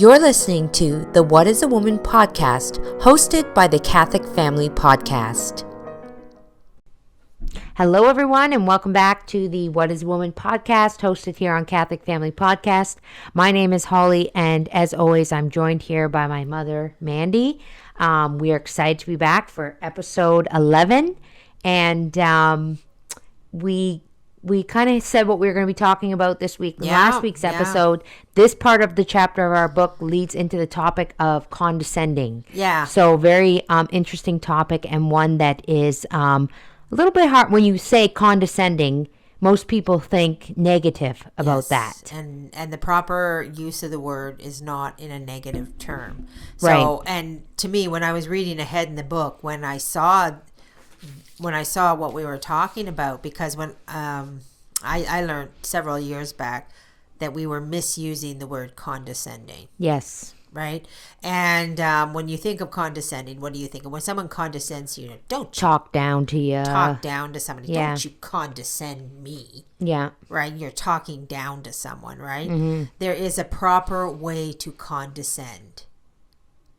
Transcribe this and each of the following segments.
You're listening to the What is a Woman podcast, hosted by the Catholic Family Podcast. Hello, everyone, and welcome back to the What is a Woman podcast, hosted here on Catholic Family Podcast. My name is Holly, and as always, I'm joined here by my mother, Mandy. We are excited to be back for episode 11, and we kind of said what we were going to be talking about this week. Last week's episode, this part of the chapter of our book leads into the topic of condescending. Yeah. So very interesting topic, and one that is a little bit hard. When you say condescending, most people think negative about that. And the proper use of the word is not in a negative term. So, and to me, when I was reading ahead in the book, when I saw what we were talking about, because when I learned several years back that we were misusing the word condescending. Yes. Right? And when you think of condescending, what do you think of? When someone condescends you, don't talk down to you. Talk down to somebody. Yeah. Don't you condescend me. Yeah. Right? You're talking down to someone, right? Mm-hmm. There is a proper way to condescend.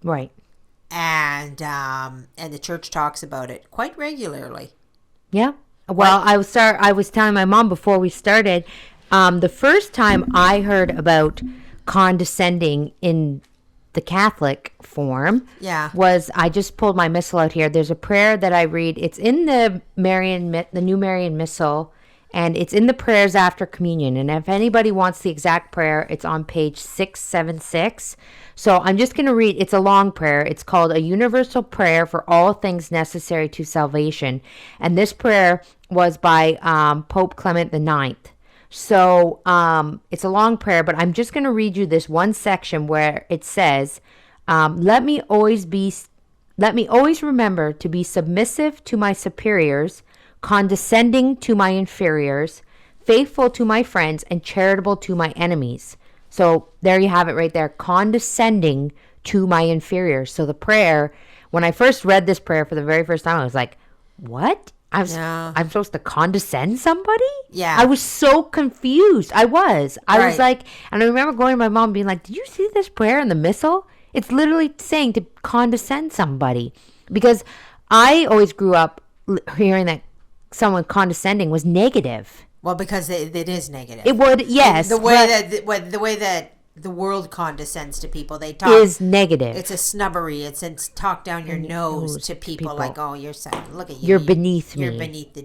Right. And the church talks about it quite regularly. Yeah. Well, I was telling my mom before we started, the first time I heard about condescending in the Catholic form was, I just pulled my missal out here. There's a prayer that I read. It's in the New Marian Missal, and it's in the prayers after communion. And if anybody wants the exact prayer, it's on page 676. So I'm just going to read. It's a long prayer. It's called A Universal Prayer for All Things Necessary to Salvation. And this prayer was by Pope Clement IX. So it's a long prayer, but I'm just going to read you this one section where it says, let me always remember to be submissive to my superiors, condescending to my inferiors, faithful to my friends, and charitable to my enemies. So there you have it right there, condescending to my inferiors. So the prayer, when I first read this prayer for the very first time, I was like, what? I'm supposed to condescend somebody? Yeah. I was so confused. I was like, and I remember going to my mom being like, did you see this prayer in the missal? It's literally saying to condescend somebody. Because I always grew up hearing that someone condescending was negative. Well, because it is negative. It would, yes. The way that the world condescends to people, they talk is negative. It's a snubbery. It's talk down your nose to people like, oh, you're saying, look at you. You're beneath me.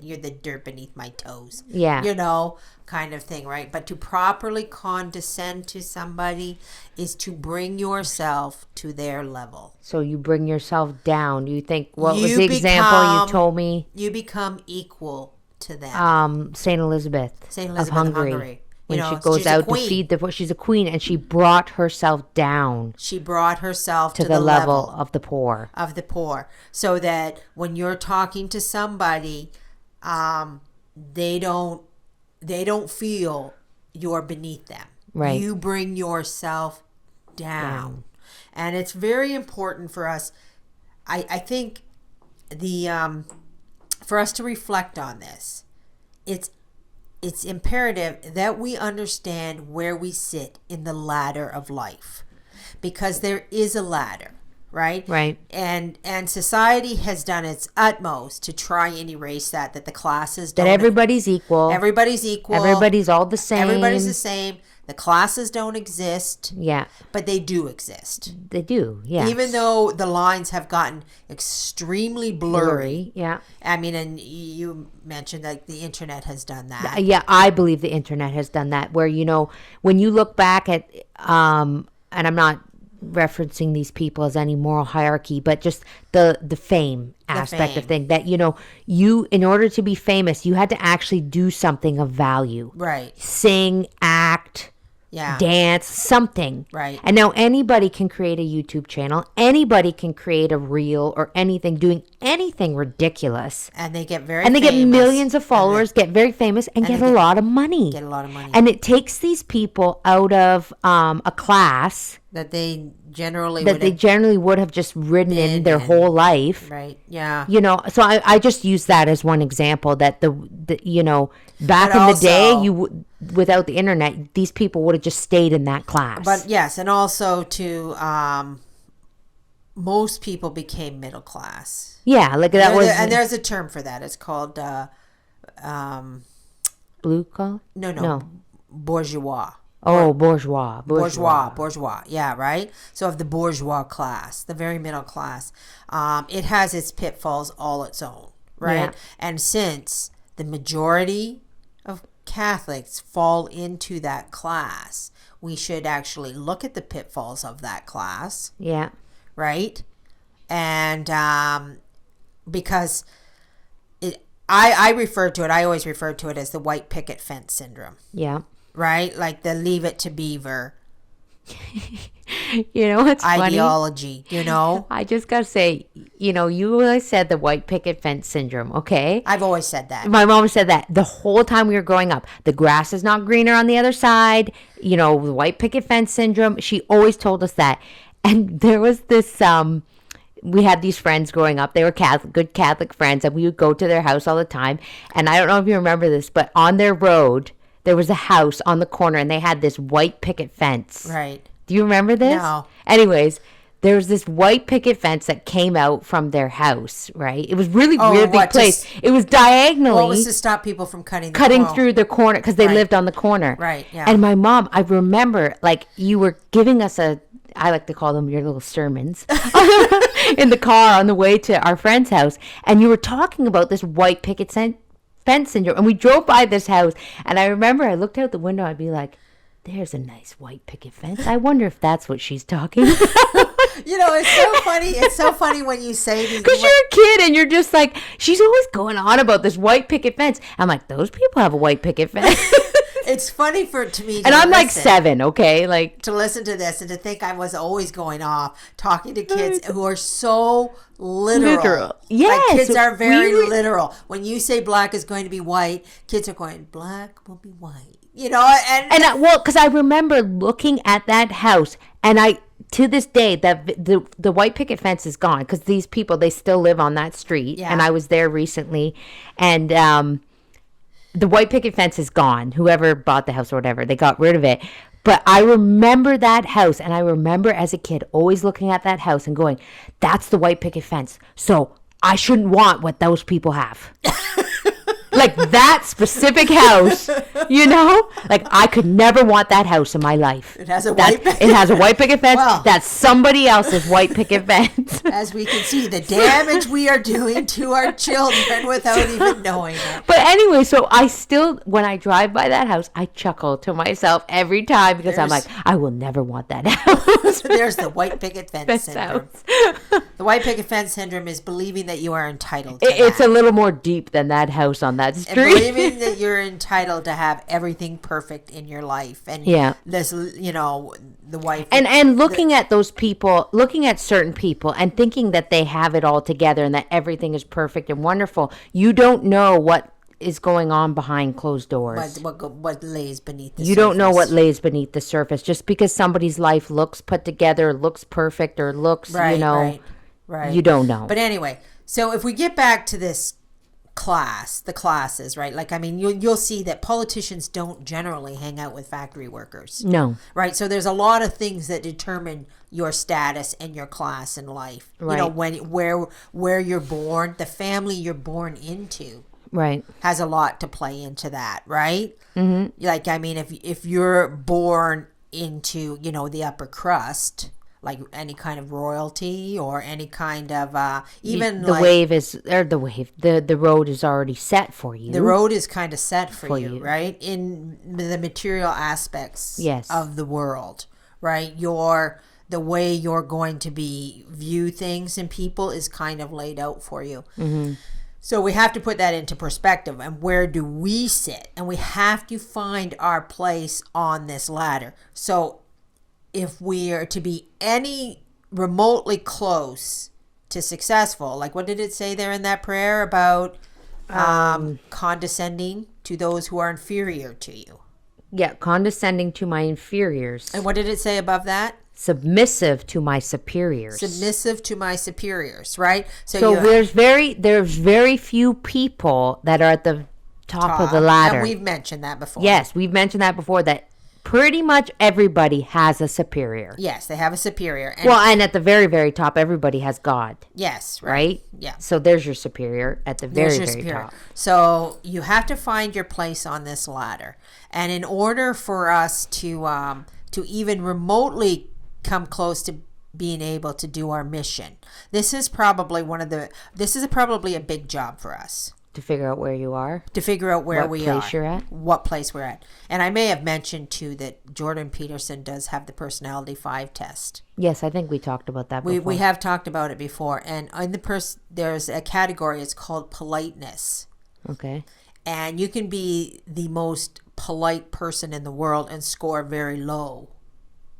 You're the dirt beneath my toes. Yeah. You know, kind of thing, right? But to properly condescend to somebody is to bring yourself to their level. So you bring yourself down. You think, what was the example you told me? You become equal to them. Saint Elizabeth of Hungary. When she goes out to feed she's a queen, and she brought herself down. She brought herself to the level of the poor. So that when you're talking to somebody, they don't feel you're beneath them. Right. You bring yourself down. And it's very important for us. I think for us to reflect on this, it's imperative that we understand where we sit in the ladder of life, because there is a ladder, right? Right. And society has done its utmost to try and erase that the classes don't. That everybody's equal. Everybody's equal. Everybody's all the same. Everybody's the same. The classes don't exist. Yeah. But they do exist. They do, yeah. Even though the lines have gotten extremely blurry. Yeah. I mean, and you mentioned that the internet has done that. Yeah, I believe the internet has done that, where, you know, when you look back at, and I'm not referencing these people as any moral hierarchy, but just the fame aspect of things, that, you know, you, in order to be famous, you had to actually do something of value. Right. Sing, act, dance, something. Right. And now anybody can create a YouTube channel. Anybody can create a reel or anything, doing anything ridiculous. And they get very famous. Get millions of followers, get very famous, and get a lot of money. Get a lot of money. And it takes these people out of a class That they generally would have just ridden in their whole life. Right. Yeah. You know, so I just use that as one example that the you know, back in the day, without the internet, these people would have just stayed in that class. But yes, and also most people became middle class. Yeah, like that and there's a term for that. It's called blue collar? No. Bourgeois. Oh, bourgeois. Yeah, right. So of the bourgeois class, the very middle class, it has its pitfalls all its own, right? Yeah. And since the majority of Catholics fall into that class, we should actually look at the pitfalls of that class. Yeah. Right? And because I always refer to it as the white picket fence syndrome. Yeah. Right? Like the leave it to beaver. You know what's ideology, funny? You know? I just got to say, you know, you always said the white picket fence syndrome, okay? I've always said that. My mom said that the whole time we were growing up. The grass is not greener on the other side. You know, the white picket fence syndrome. She always told us that. And there was this, we had these friends growing up. They were good Catholic friends, and we would go to their house all the time. And I don't know if you remember this, but on their road, there was a house on the corner, and they had this white picket fence. Right. Do you remember this? No. Anyways, there was this white picket fence that came out from their house, right? It was really weirdly placed. It was diagonally. What was to stop people from cutting through the corner, because they lived on the corner. Right, yeah. And my mom, I remember, like, you were giving us I like to call them your little sermons, in the car on the way to our friend's house. And you were talking about this white picket fence syndrome. And we drove by this house. And I remember I looked out the window. I'd be like, there's a nice white picket fence. I wonder if that's what she's talking about. You know, it's so funny. It's so funny when you say these. Because you're a kid and you're just like, she's always going on about this white picket fence. I'm like, those people have a white picket fence. It's funny to me. And I'm like 7, okay? Like, to listen to this and to think I was always going off talking to kids who are so literal. Yes. Like, kids are very literal. When you say black is going to be white, kids are going, black will be white. You know, well, because I remember looking at that house, and to this day, that the white picket fence is gone, because these people, they still live on that street, and I was there recently, and the white picket fence is gone. Whoever bought the house or whatever, they got rid of it. But I remember that house, and I remember as a kid always looking at that house and going, that's the white picket fence, so I shouldn't want what those people have. Like that specific house, you know? Like, I could never want that house in my life. It has a white picket fence. Well, that's somebody else's white picket fence. As we can see, the damage we are doing to our children without even knowing it. But anyway, so I still, when I drive by that house, I chuckle to myself every time, because I'm like, I will never want that house. There's the white picket fence syndrome. The white picket fence syndrome is believing that you are entitled to It's a little more deep than that house on that street. And believing that you're entitled to have everything perfect in your life. And this, you know, the wife. And looking at those people, looking at certain people and thinking that they have it all together and that everything is perfect and wonderful. You don't know what is going on behind closed doors. What lays beneath the surface. You don't know what lays beneath the surface. Just because somebody's life looks put together, looks perfect, or looks, Right. You don't know. But anyway, so if we get back to this the classes, right? Like, I mean, you'll see that politicians don't generally hang out with factory workers. No. Right? So there's a lot of things that determine your status and your class in life. Right. You know, where you're born, the family you're born into. Right. Has a lot to play into that, right? Mm-hmm. Like, I mean, if you're born into, you know, the upper crust, like any kind of royalty or any kind of even the road is already set for you. The road is kind of set for you, right? In the material aspects of the world, right? The way you're going to view things and people is kind of laid out for you. Mm-hmm. So we have to put that into perspective, and where do we sit? And we have to find our place on this ladder. So if we are to be any remotely close to successful, like what did it say there in that prayer about condescending to those who are inferior to you? Yeah, condescending to my inferiors. And what did it say above that? submissive to my superiors. Submissive to my superiors, right? So there's very few people that are at the top of the ladder. And we've mentioned that before. Yes, we've mentioned that before, that pretty much everybody has a superior. Yes, they have a superior. And at the very, very top, everybody has God. Yes, right? Yeah. So there's your superior at the very, very top. So you have to find your place on this ladder. And in order for us to even remotely come close to being able to do our mission, this is probably probably a big job for us. To figure out where you are. To figure out where we are. What place you're at. What place we're at. And I may have mentioned, too, that Jordan Peterson does have the Personality 5 test. Yes, I think we talked about that before. We have talked about it before. And in there's a category, it's called politeness. Okay. And you can be the most polite person in the world and score very low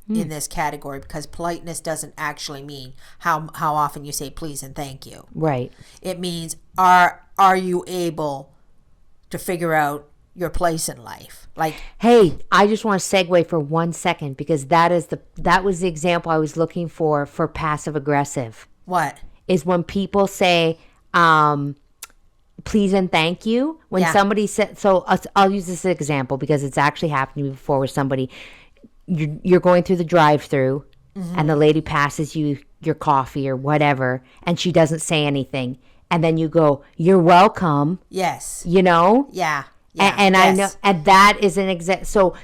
in this category, because politeness doesn't actually mean how often you say please and thank you. Right. It means are you able to figure out your place in life? Like, hey, I just want to segue for 1 second, because that was the example I was looking for passive aggressive. What? Is when people say please and thank you. When somebody said, so I'll use this example because it's actually happened to me before, where somebody, you're going through the drive-through and the lady passes you your coffee or whatever, and she doesn't say anything. And then you go, you're welcome. Yes. You know? Yeah. And yes. I know, and that is an exact, so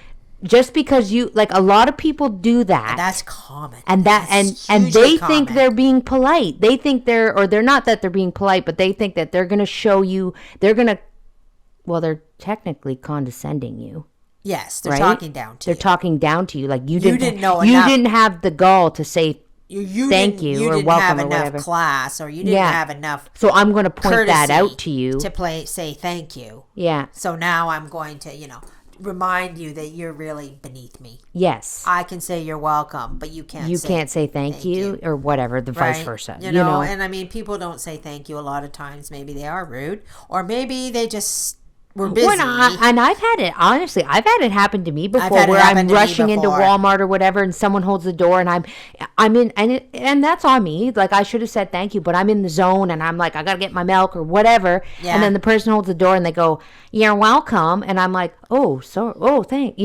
just because you, like, a lot of people do that. And that's common. And and they think they're being polite. They think they're not that they're being polite, but they think that they're going to show you, they're technically condescending you. Yes, they're talking down to you. They're talking down to you. Like you didn't know you enough. didn't have the gall to say thank you or welcome or whatever. You didn't have enough class, or you didn't have enough. So I'm going to point that out to you to say thank you. Yeah. So now I'm going to, remind you that you're really beneath me. Yes. I can say you're welcome, but you can't. You can't say thank you or whatever. The vice versa. You know. And I mean, people don't say thank you a lot of times. Maybe they are rude, or maybe they just were busy. And I've had it, honestly, I've had it happen to me before, where I'm rushing into Walmart or whatever, and someone holds the door, and I'm in, and that's on me. Like, I should have said thank you, but I'm in the zone, and I'm like, I gotta get my milk or whatever. Yeah. And then the person holds the door, and they go, you're welcome. And I'm like, oh, thank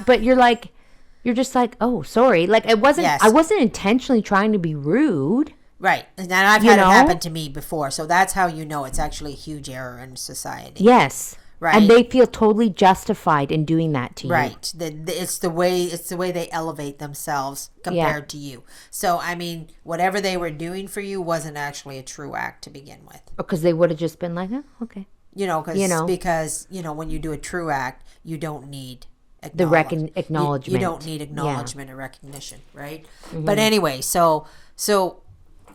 but you're just like, oh, sorry. Like, I wasn't intentionally trying to be rude. Right. And I've had it happen to me before. So that's how you know it's actually a huge error in society. Yes. Right. And they feel totally justified in doing that to you. Right. It's the way they elevate themselves compared to you. So, I mean, whatever they were doing for you wasn't actually a true act to begin with. Because they would have just been like, oh, okay. Because when you do a true act, you don't need acknowledgement. You don't need acknowledgement or recognition, right? Mm-hmm. But anyway, so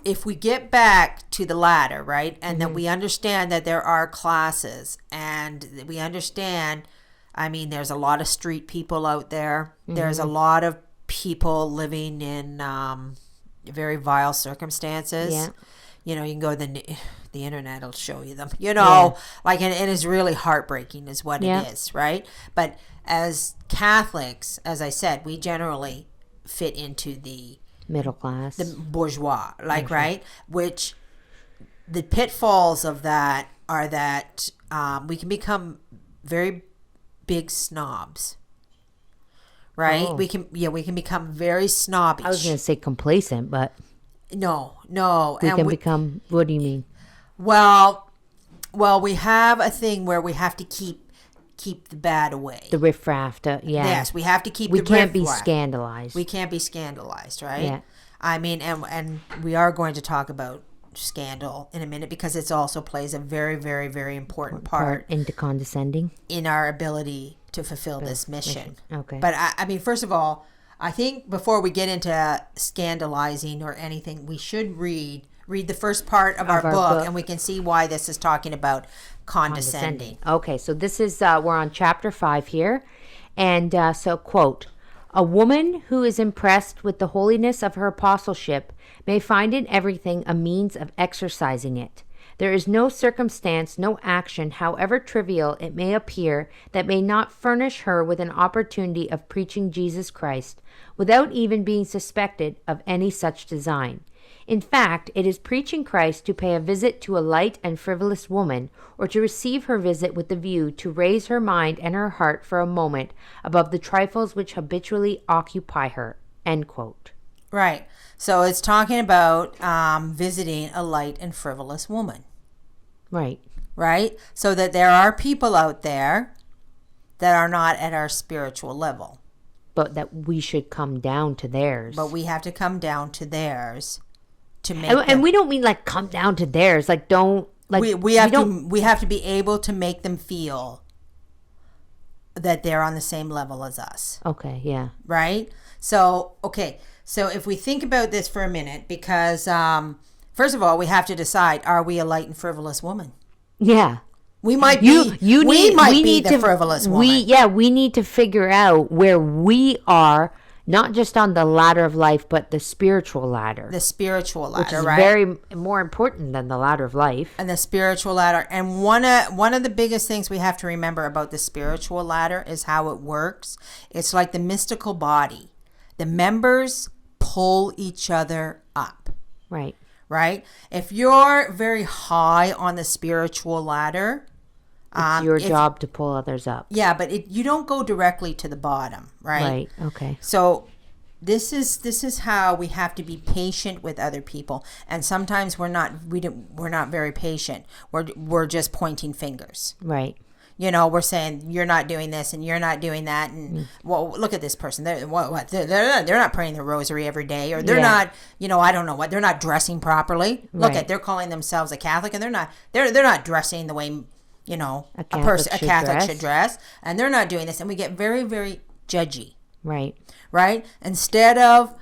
if we get back to the ladder, right, and then we understand that there are classes, and we understand, I mean, there's a lot of street people out there. Mm-hmm. There's a lot of people living in very vile circumstances. Yeah. You can go the internet will show you them. Like, and it's really heartbreaking is what it is, right? But as Catholics, as I said, we generally fit into the middle class, the bourgeois, right? Which the pitfalls of that are that we can become very big snobs, right? We can become very snobbish. I was going to say complacent, but no. We can become. What do you mean? Well, we have a thing where we have to keep the bad away. The riffraff, Yes, we have to keep. We can't be scandalized. We can't be scandalized, right? Yeah. I mean, and we are going to talk about scandal in a minute, because it also plays a very, very, very important part into condescending in our ability to fulfill this mission. Okay. But I mean, first of all, I think before we get into scandalizing or anything, we should read the first part of our book, and we can see why this is talking about condescending. Okay, so this is, we're on chapter 5 here. And so, quote, a woman who is impressed with the holiness of her apostleship may find in everything a means of exercising it. There is no circumstance, no action, however trivial it may appear, that may not furnish her with an opportunity of preaching Jesus Christ, without even being suspected of any such design. In fact, it is preaching Christ to pay a visit to a light and frivolous woman, or to receive her visit with the view to raise her mind and her heart for a moment above the trifles which habitually occupy her." End quote. Right. So it's talking about visiting a light and frivolous woman. Right. Right? So that there are people out there that are not at our spiritual level. But that we should come down to theirs. But we have to come down to theirs to make and we don't mean like come down to theirs. Like don't like we have to be able to make them feel that they're on the same level as us. Okay, yeah. Right? So, okay. So if we think about this for a minute, because first of all, we have to decide: are we a light and frivolous woman? Yeah, we might be. We might be the frivolous woman. We need to figure out where we are, not just on the ladder of life, but the spiritual ladder. The spiritual ladder, which is right? very more important than the ladder of life. And the spiritual ladder, and one of the biggest things we have to remember about the spiritual ladder is how it works. It's like the mystical body. The members pull each other up. Right. Right? If you're very high on the spiritual ladder, it's your job to pull others up. Yeah, but you don't go directly to the bottom, right? Right. Okay. So this is how we have to be patient with other people, and sometimes we're not very patient. We're just pointing fingers. Right. You know, we're saying you're not doing this and you're not doing that, and well, look at this person. They're not praying the rosary every day, or they're not. You know, I don't know what. They're not dressing properly. Right. Look at, they're calling themselves a Catholic, and they're not. They're not dressing the way, you know, a Catholic should dress, and they're not doing this, and we get very, very judgy. Right. Right. Instead of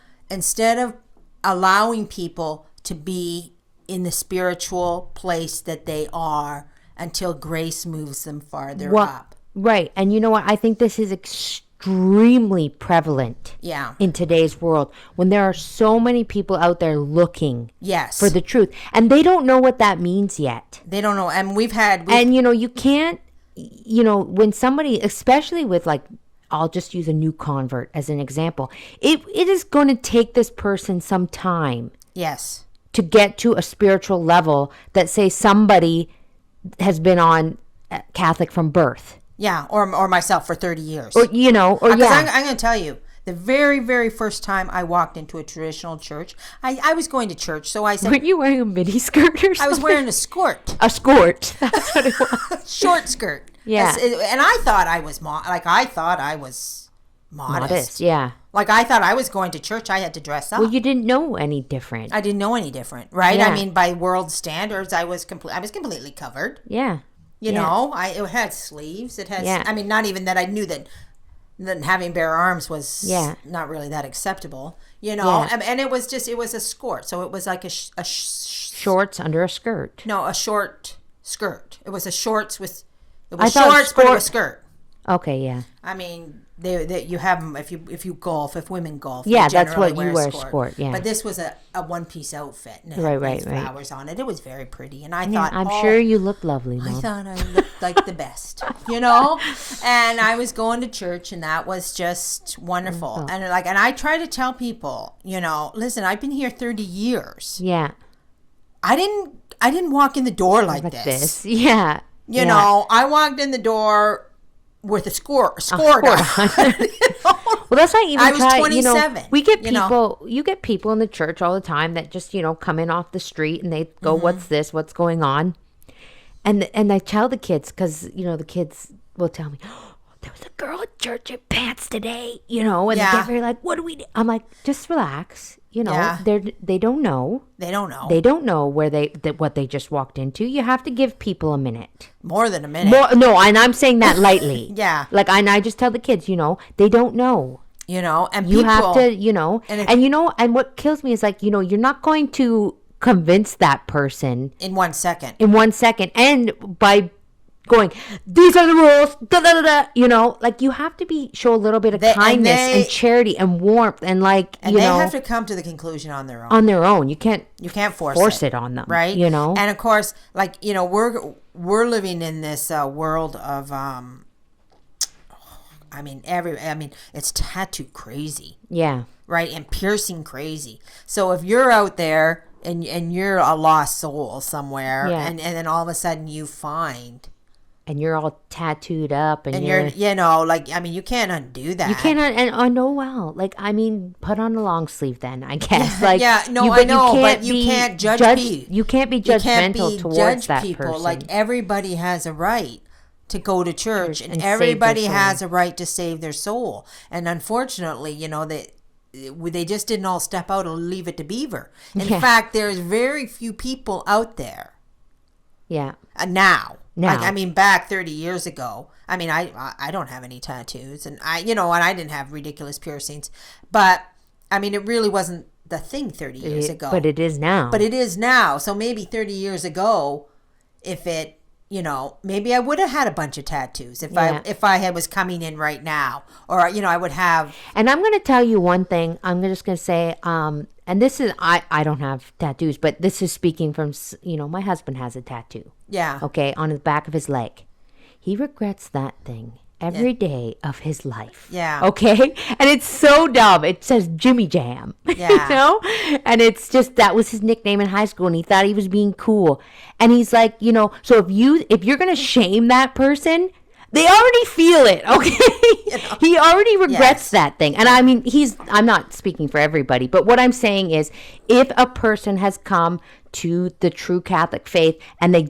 allowing people to be in the spiritual place that they are, until grace moves them farther up. Right. And you know what? I think this is extremely prevalent in today's world, when there are so many people out there looking for the truth. And they don't know what that means yet. They don't know. And and, you know, you can't, you know, when somebody, especially with like, I'll just use a new convert as an example. It is going to take this person some time. Yes. To get to a spiritual level that, say, somebody has been on Catholic from birth. Yeah, or myself for 30 years. Or, you know, or because I'm going to tell you, the very, very first time I walked into a traditional church, I was going to church, so I said... Weren't you wearing a mini skirt or something? I was wearing a skirt. A skirt. That's what it was. Short skirt. Yeah. And I thought I was modest. Yeah. Like, I thought I was going to church, I had to dress up. Well, you didn't know any different. I didn't know any different, right? Yeah. I mean, by world standards, I was completely covered. Yeah. You know, it had sleeves. It had. Yeah. I mean, not even that I knew that having bare arms was not really that acceptable. You know, and it was a skirt, so it was like a shorts under a skirt. No, a short skirt. It was a shorts with. It was shorts, but it was skirt. Okay, yeah. I mean, they you have them if women golf. Yeah, that's what you wear. Sport, yeah. But this was a one-piece outfit, and it had flowers on it. It was very pretty, and I thought, I'm sure you looked lovely. Mom. I thought I looked like the best, you know. And I was going to church, and that was just wonderful. And I try to tell people, you know, listen, I've been here 30 years. Yeah. I didn't walk in the door like this. Yeah. You know, I walked in the door with a score on. You know? Well, that's not even. I was 27. You know, we get people. You get people in the church all the time that just come in off the street and they go, "What's this? What's going on?" And I tell the kids, because the kids will tell me, "Oh, there was a girl at church in pants today," and they get very like, "What do we do?" I'm like, "Just relax." They don't know. They don't know. They don't know what they just walked into. You have to give people a minute. More than a minute. No, and I'm saying that lightly. Yeah. And I just tell the kids, they don't know. And you people, have to, and what kills me is you're not going to convince that person in 1 second. And by going, these are the rules, da, da, da, da. You know, like you have to show a little bit of kindness and charity and warmth and they have to come to the conclusion on their own. On their own. You can't force it on them. Right. You know? And of course, like, you know, we're living in this world of, it's tattoo crazy. Yeah. Right. And piercing crazy. So if you're out there and you're a lost soul somewhere and then all of a sudden you find, and you're all tattooed up and you're you know, like, I mean, you can't undo that. You can't, and I know, well, like, I mean, put on a long sleeve then, I guess. Like, but you can't judge people. You can't be judgmental towards that people. person. Like, everybody has a right to go to church and everybody has a right to save their soul. And unfortunately, you know, they just didn't all step out and leave it to Beaver. In fact, there's very few people out there. Yeah. Now. Like, I mean, back 30 years ago, I mean, I don't have any tattoos, and I didn't have ridiculous piercings, but I mean, it really wasn't the thing 30 years ago. But it is now. So maybe 30 years ago, if it, you know, maybe I would have had a bunch of tattoos if I was coming in right now, or, you know, I would have. And I'm going to tell you one thing. I'm just going to say, and this is, I don't have tattoos, but this is speaking from, you know, my husband has a tattoo. Yeah. Okay, on the back of his leg. He regrets that thing every day of his life. Yeah. Okay? And it's so dumb. It says Jimmy Jam. Yeah. You know? And it's just, that was his nickname in high school, and he thought he was being cool. And he's like, you know, so if you're going to shame that person, they already feel it, okay? You know? He already regrets that thing. And I mean, I'm not speaking for everybody, but what I'm saying is, if a person has come to the true Catholic faith and they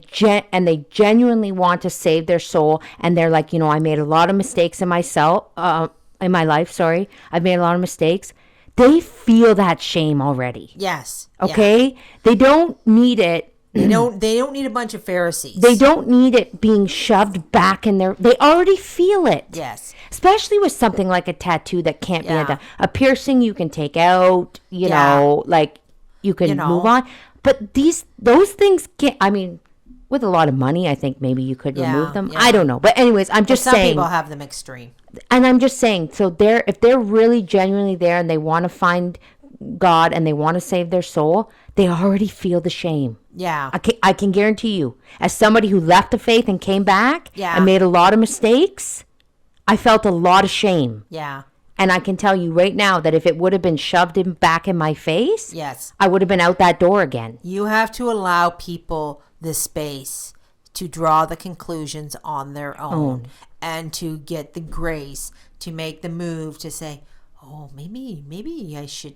genuinely want to save their soul, and they're like, you know, I made a lot of mistakes in my life, I've made a lot of mistakes. They feel that shame already. Yes. Okay? Yeah. They don't need it. They don't need a bunch of Pharisees. They don't need it being shoved back in their. They already feel it. Yes. Especially with something like a tattoo that can't be a piercing you can take out. You know, like you can move on. But those things can't. I mean, with a lot of money, I think maybe you could remove them. Yeah. I don't know. But anyways, I'm just saying. Some people have them extreme. And I'm just saying. So if they're really genuinely there and they want to find God and they want to save their soul, they already feel the shame. Yeah. I can guarantee you, as somebody who left the faith and came back and made a lot of mistakes, I felt a lot of shame. Yeah. And I can tell you right now that if it would have been shoved back in my face, yes, I would have been out that door again. You have to allow people the space to draw the conclusions on their own and to get the grace to make the move to say, oh, maybe I should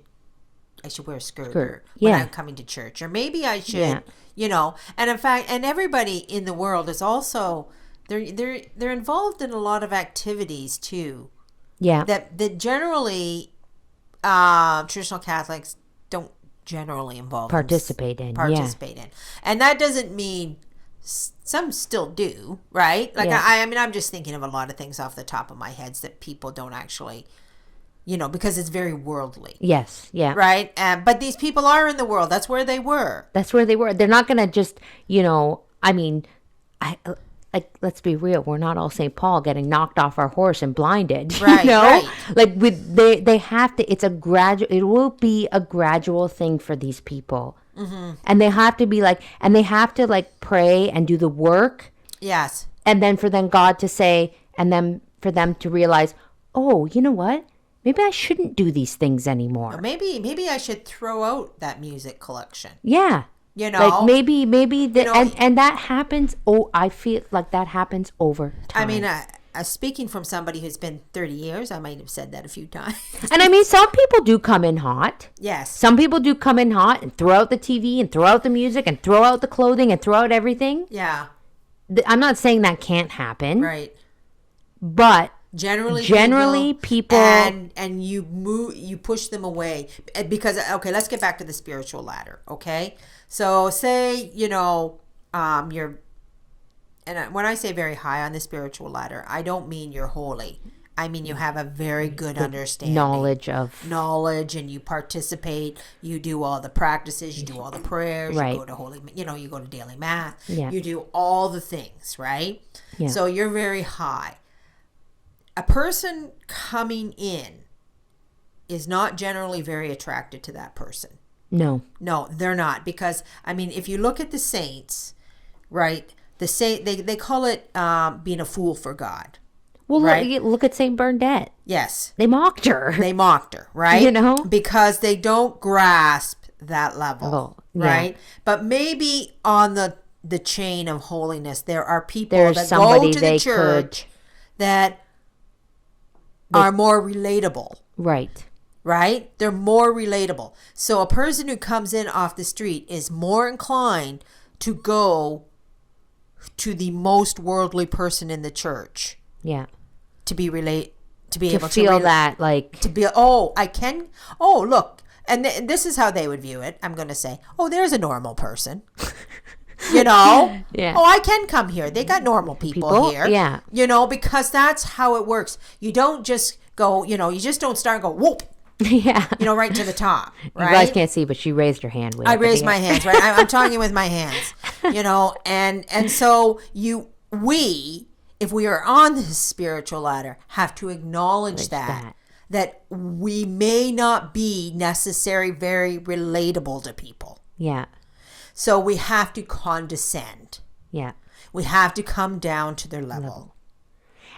wear a skirt. When I'm coming to church, or maybe I should, you know. And in fact, and everybody in the world is also they're involved in a lot of activities too. Yeah. That generally traditional Catholics don't generally participate in. And that doesn't mean some still do, right? Like I mean, I'm just thinking of a lot of things off the top of my head that people don't actually. You know, because it's very worldly. Yes, yeah. Right? But these people are in the world. That's where they were. They're not going to just, you know, I mean, let's be real. We're not all St. Paul getting knocked off our horse and blinded. Right, you know? Right. Like, they have to, it will be a gradual thing for these people. Mm-hmm. And they have to be like, pray and do the work. Yes. And then for God to say, and then for them to realize, oh, you know what? Maybe I shouldn't do these things anymore. Or maybe I should throw out that music collection. Yeah. You know, like maybe and that happens. Oh, I feel like that happens over time. I mean, speaking from somebody who's been 30 years, I might have said that a few times. And I mean, some people do come in hot. Yes. Some people do come in hot and throw out the TV and throw out the music and throw out the clothing and throw out everything. Yeah. I'm not saying that can't happen. Right. But generally people and you push them away because let's get back to the spiritual ladder. Okay, so say, you know, when I say very high on the spiritual ladder, I don't mean you're holy. I mean, you have a very good understanding. Knowledge, and you participate. You do all the practices. You do all the prayers. Right. You go to you go to daily mass. Yeah. You do all the things, right? Yeah. So you're very high. A person coming in is not generally very attracted to that person. No, they're not, because I mean, if you look at the saints, right? They call it being a fool for God. Well, right? look at Saint Bernadette. Yes. They mocked her. Right? You know? Because they don't grasp that level, right? But maybe on the chain of holiness, there are people that go to the church that are more relatable. Right? They're more relatable. So a person who comes in off the street is more inclined to go to the most worldly person in the church. Yeah. To be able to feel that, like, to be look, and this is how they would view it. I'm going to say, there's a normal person. Yeah. I can come here. They got normal people here. Yeah. Because that's how it works. You don't just go, you just don't start and go, whoop. Yeah. Right to the top. Right. You guys can't see, but she raised her hand. I raised my hands, right? I'm talking with my hands, and so if we are on this spiritual ladder, have to acknowledge that we may not be necessarily very relatable to people. Yeah. So we have to condescend. Yeah. We have to come down to their level.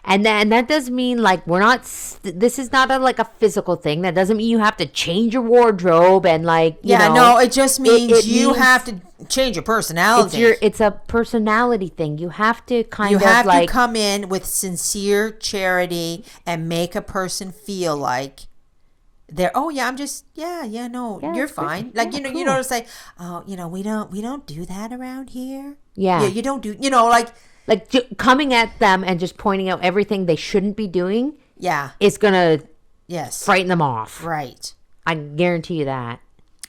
And that does mean, like, this is not a physical thing. That doesn't mean you have to change your wardrobe and, like, you know. No, it just means you have to change your personality. It's a personality thing. You have to you have to come in with sincere charity and make a person feel like they're, you're fine. Like, cool. You don't say, we don't do that around here. Yeah. You don't do, like coming at them and just pointing out everything they shouldn't be doing. Yeah. Is going to frighten them off. Right. I guarantee you that.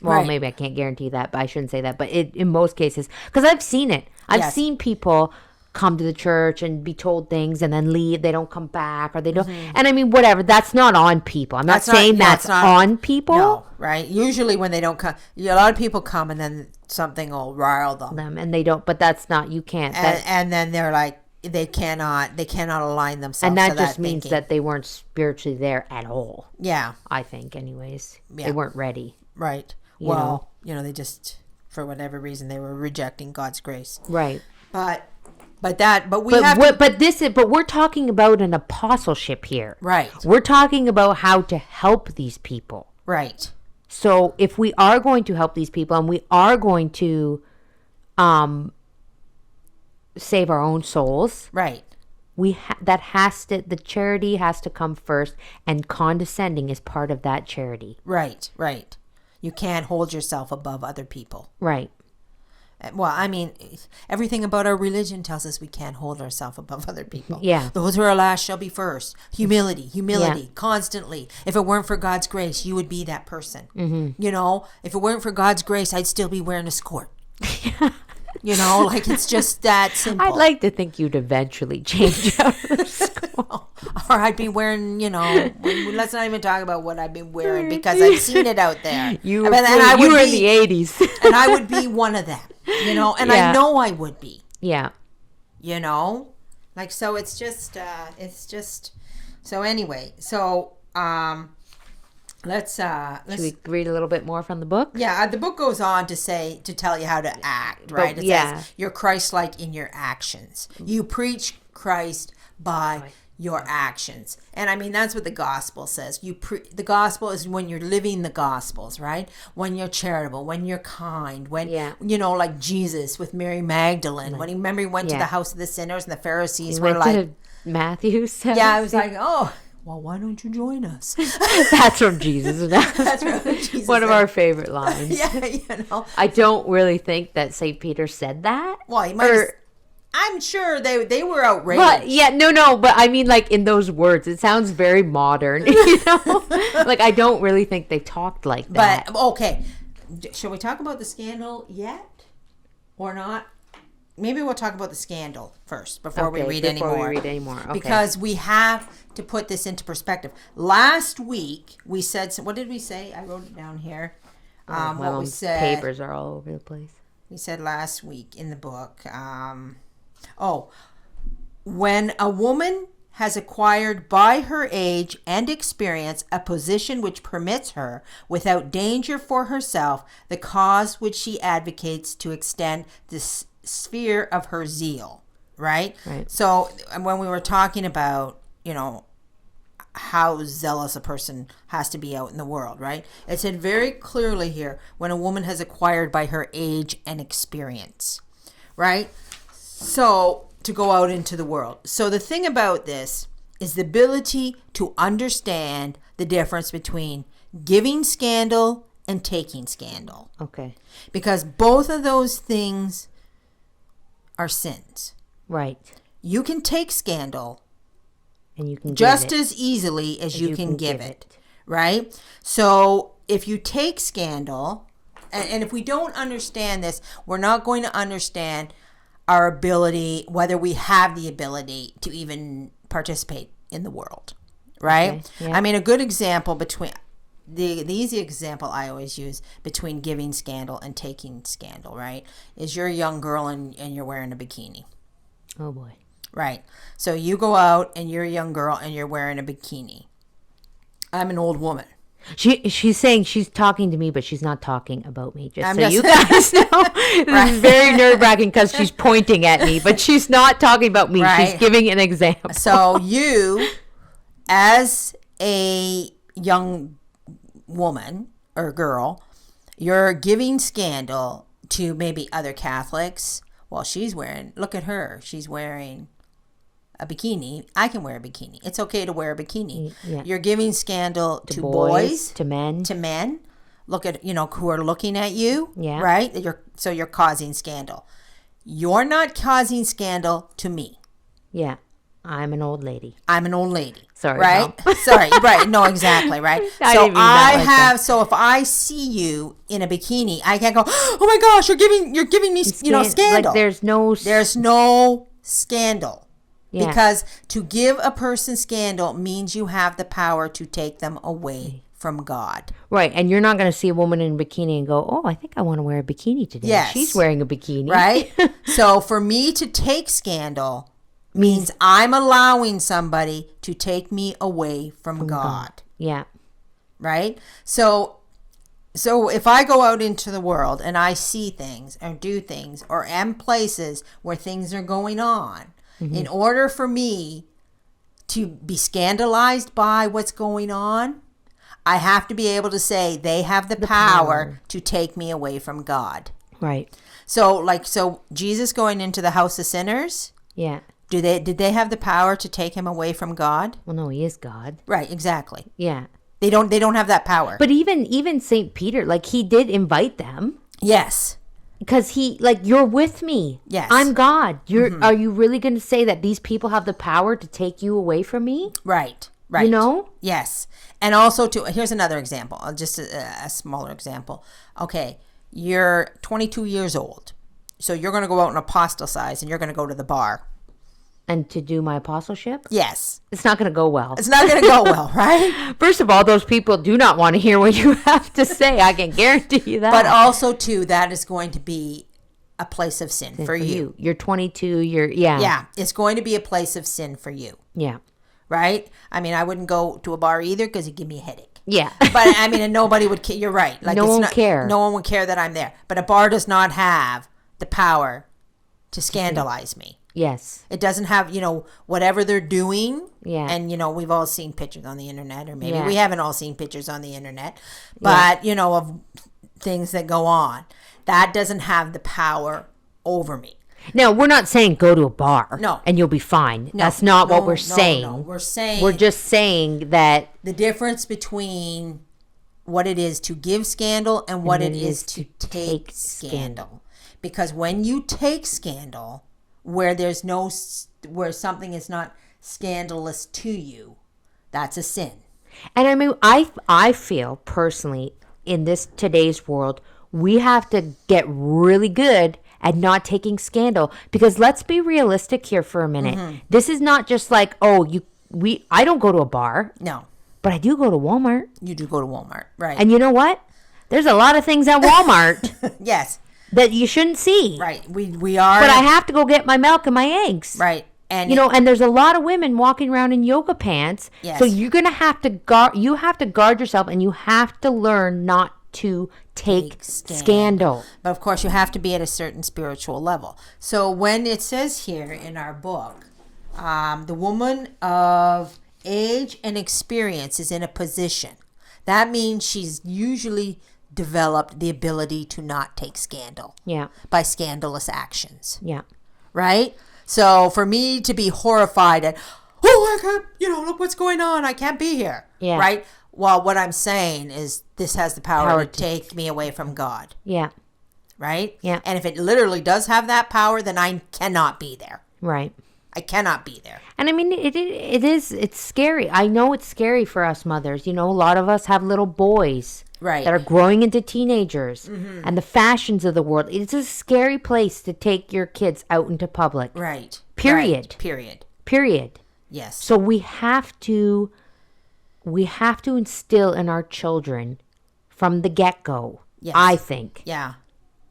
Well, maybe I can't guarantee that, but I shouldn't say that. But in most cases, because I've seen it. I've seen people come to the church and be told things and then leave. They don't come back, or they don't. Mm-hmm. And I mean, whatever. That's not on people. I'm not saying that's on people. No, right? Usually when they don't come, a lot of people come and then something will rile them. And they don't, but that's not, you can't. And then they're like, they cannot align themselves and that to just means thinking. That they weren't spiritually there at all. Yeah. I think anyways. Yeah. They weren't ready. Right. They just, for whatever reason, they were rejecting God's grace. Right. But we're talking about an apostleship here. Right. We're talking about how to help these people. Right. So if we are going to help these people and we are going to save our own souls. Right. The charity has to come first, and condescending is part of that charity. Right. You can't hold yourself above other people. Right. Well, I mean, everything about our religion tells us we can't hold ourselves above other people. Yeah. Those who are last shall be first. Humility, constantly. If it weren't for God's grace, you would be that person. Mm-hmm. If it weren't for God's grace, I'd still be wearing a skirt. It's just that simple. I'd like to think you'd eventually change out of the school. Or I'd be wearing, let's not even talk about what I've been wearing, because I've seen it out there. You were in the 80s. And I would be one of them, and I know I would be. Yeah. So it's just, so anyway, so, Let's Should we read a little bit more from the book? Yeah, the book goes on to tell you how to act, right? It says you're Christ-like in your actions. You preach Christ by your actions. And I mean, that's what the gospel says. The gospel is when you're living the gospels, right? When you're charitable, when you're kind, when, like Jesus with Mary Magdalene, when he went to the house of the sinners and the Pharisees were like, Matthew 7. Yeah, I was like, well, why don't you join us? That's from Jesus. That's from Jesus. One of our favorite lines. Yeah, I don't really think that St. Peter said that. Well, he might I'm sure they were outraged. But but I mean, like, in those words, it sounds very modern, Like, I don't really think they talked like that. But, okay. Shall we talk about the scandal yet? Or not? maybe we'll talk about the scandal first before we read any more. Okay. Because we have to put this into perspective. Last week we said, what did we say? I wrote it down here. What we said. Papers are all over the place. We said last week in the book. When a woman has acquired by her age and experience a position which permits her, without danger for herself, the cause which she advocates to extend the sphere of her zeal, right? So when we were talking about, how zealous a person has to be out in the world, right? It said very clearly here, when a woman has acquired by her age and experience, right? So to go out into the world. So the thing about this is the ability to understand the difference between giving scandal and taking scandal. Okay. Because both of those things are sins. Right. You can take scandal and you can just as easily as you can give it. Right? So if you take scandal, and if we don't understand this, we're not going to understand our ability, whether we have the ability to even participate in the world, right? Okay, yeah. I mean, a good example between the easy example I always use between giving scandal and taking scandal, right, is you're a young girl and you're wearing a bikini. Oh boy. Right. So you go out and you're a young girl and you're wearing a bikini. I'm an old woman. She's saying she's talking to me, but she's not talking about me. You guys know, this is very nerve-wracking because she's pointing at me, but she's not talking about me. Right. She's giving an example. So you, as a young woman or girl, you're giving scandal to maybe other Catholics. Well, look at her. She's wearing a bikini. I can wear a bikini. It's okay to wear a bikini. Yeah. You're giving scandal to boys, to men. Look at, who are looking at you. Yeah. Right? You're causing scandal. You're not causing scandal to me. Yeah. I'm an old lady. Sorry. Right? Sorry. Right. No, exactly. Right. So if I see you in a bikini, I can't go, oh my gosh, you're giving me, scandal. Like there's no scandal. Yeah. Because to give a person scandal means you have the power to take them away from God. Right. And you're not going to see a woman in a bikini and go, oh, I think I want to wear a bikini today. Yes. She's wearing a bikini. Right. So for me to take scandal means I'm allowing somebody to take me away from God. Yeah. Right. So if I go out into the world and I see things or do things or am places where things are going on, in order for me to be scandalized by what's going on, I have to be able to say they have the power to take me away from God. Right. So Jesus going into the house of sinners. Yeah. Did they have the power to take him away from God? Well, no, he is God. Right. Exactly. Yeah. They don't have that power. But even St. Peter, he did invite them. Yes. Because you're with me. Yes. I'm God. Are you really going to say that these people have the power to take you away from me? Right. Yes. And also here's another example, just a smaller example. Okay. You're 22 years old. So you're going to go out and apostatize and you're going to go to the bar. And to do my apostleship? Yes. It's not going to go well. It's not going to go well, right? First of all, those people do not want to hear what you have to say. I can guarantee you that. But also, too, that is going to be a place of sin for you. You're 22. Yeah, it's going to be a place of sin for you. Yeah. Right? I mean, I wouldn't go to a bar either because it'd give me a headache. Yeah. But, I mean, and nobody would care. You're right. No one would care. No one would care that I'm there. But a bar does not have the power to scandalize me. Yes. It doesn't have, whatever they're doing. Yeah. And, we've all seen pictures on the internet, or maybe we haven't all seen pictures on the internet, but, of things that go on. That doesn't have the power over me. Now, we're not saying go to a bar. No. And you'll be fine. That's not what we're saying. No. We're just saying that the difference between what it is to give scandal and what it is to take scandal. Because when you take scandal, where something is not scandalous to you, that's a sin. And I mean, I feel personally in today's world, we have to get really good and not taking scandal. Because let's be realistic here for a minute. This is not just like, I don't go to a bar. No. But I do go to Walmart. You do go to Walmart, right. And you know what? There's a lot of things at Walmart. Yes. That you shouldn't see. Right. We are. But I have to go get my milk and my eggs. Right. And and there's a lot of women walking around in yoga pants. Yes. So you're going to have to guard yourself, and you have to learn not to take scandal. But of course you have to be at a certain spiritual level. So when it says here in our book, the woman of age and experience is in a position, that means she's usually developed the ability to not take scandal. Yeah. By scandalous actions. Yeah. Right? So for me to be horrified at, I can't, look what's going on. I can't be here. Yeah. Right? Well, what I'm saying is this has the power to take me away from God. Yeah. Right? Yeah. And if it literally does have that power, then I cannot be there. Right. I cannot be there. And I mean, it's scary. I know it's scary for us mothers. A lot of us have little boys that are growing into teenagers, and the fashions of the world. It's a scary place to take your kids out into public. Right. Period. Right. Period. Yes. So we have to instill in our children from the get-go, I think. Yeah.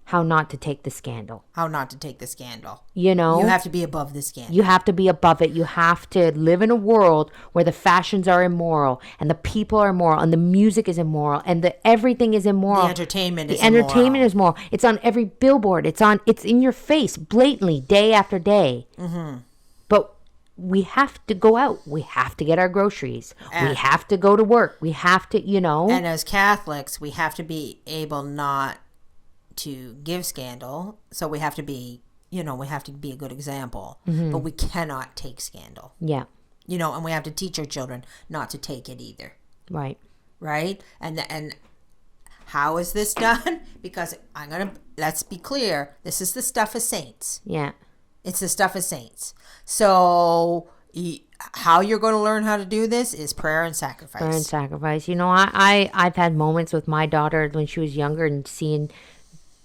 How not to take the scandal. How not to take the scandal. You have to be above the scandal. You have to be above it. You have to live in a world where the fashions are immoral, and the people are immoral, and the music is immoral, and everything is immoral. The entertainment is immoral. Is immoral. It's on every billboard. It's in your face blatantly day after day. Mm-hmm. But we have to go out. We have to get our groceries. We have to go to work. We have to, And as Catholics, we have to be able not to give scandal. So we have to be, we have to be a good example. Mm-hmm. But we cannot take scandal. Yeah. And we have to teach our children not to take it either. Right. Right? And how is this done? Because let's be clear, this is the stuff of saints. Yeah. It's the stuff of saints. So how you're going to learn how to do this is prayer and sacrifice. Prayer and sacrifice. I've had moments with my daughter when she was younger and seeing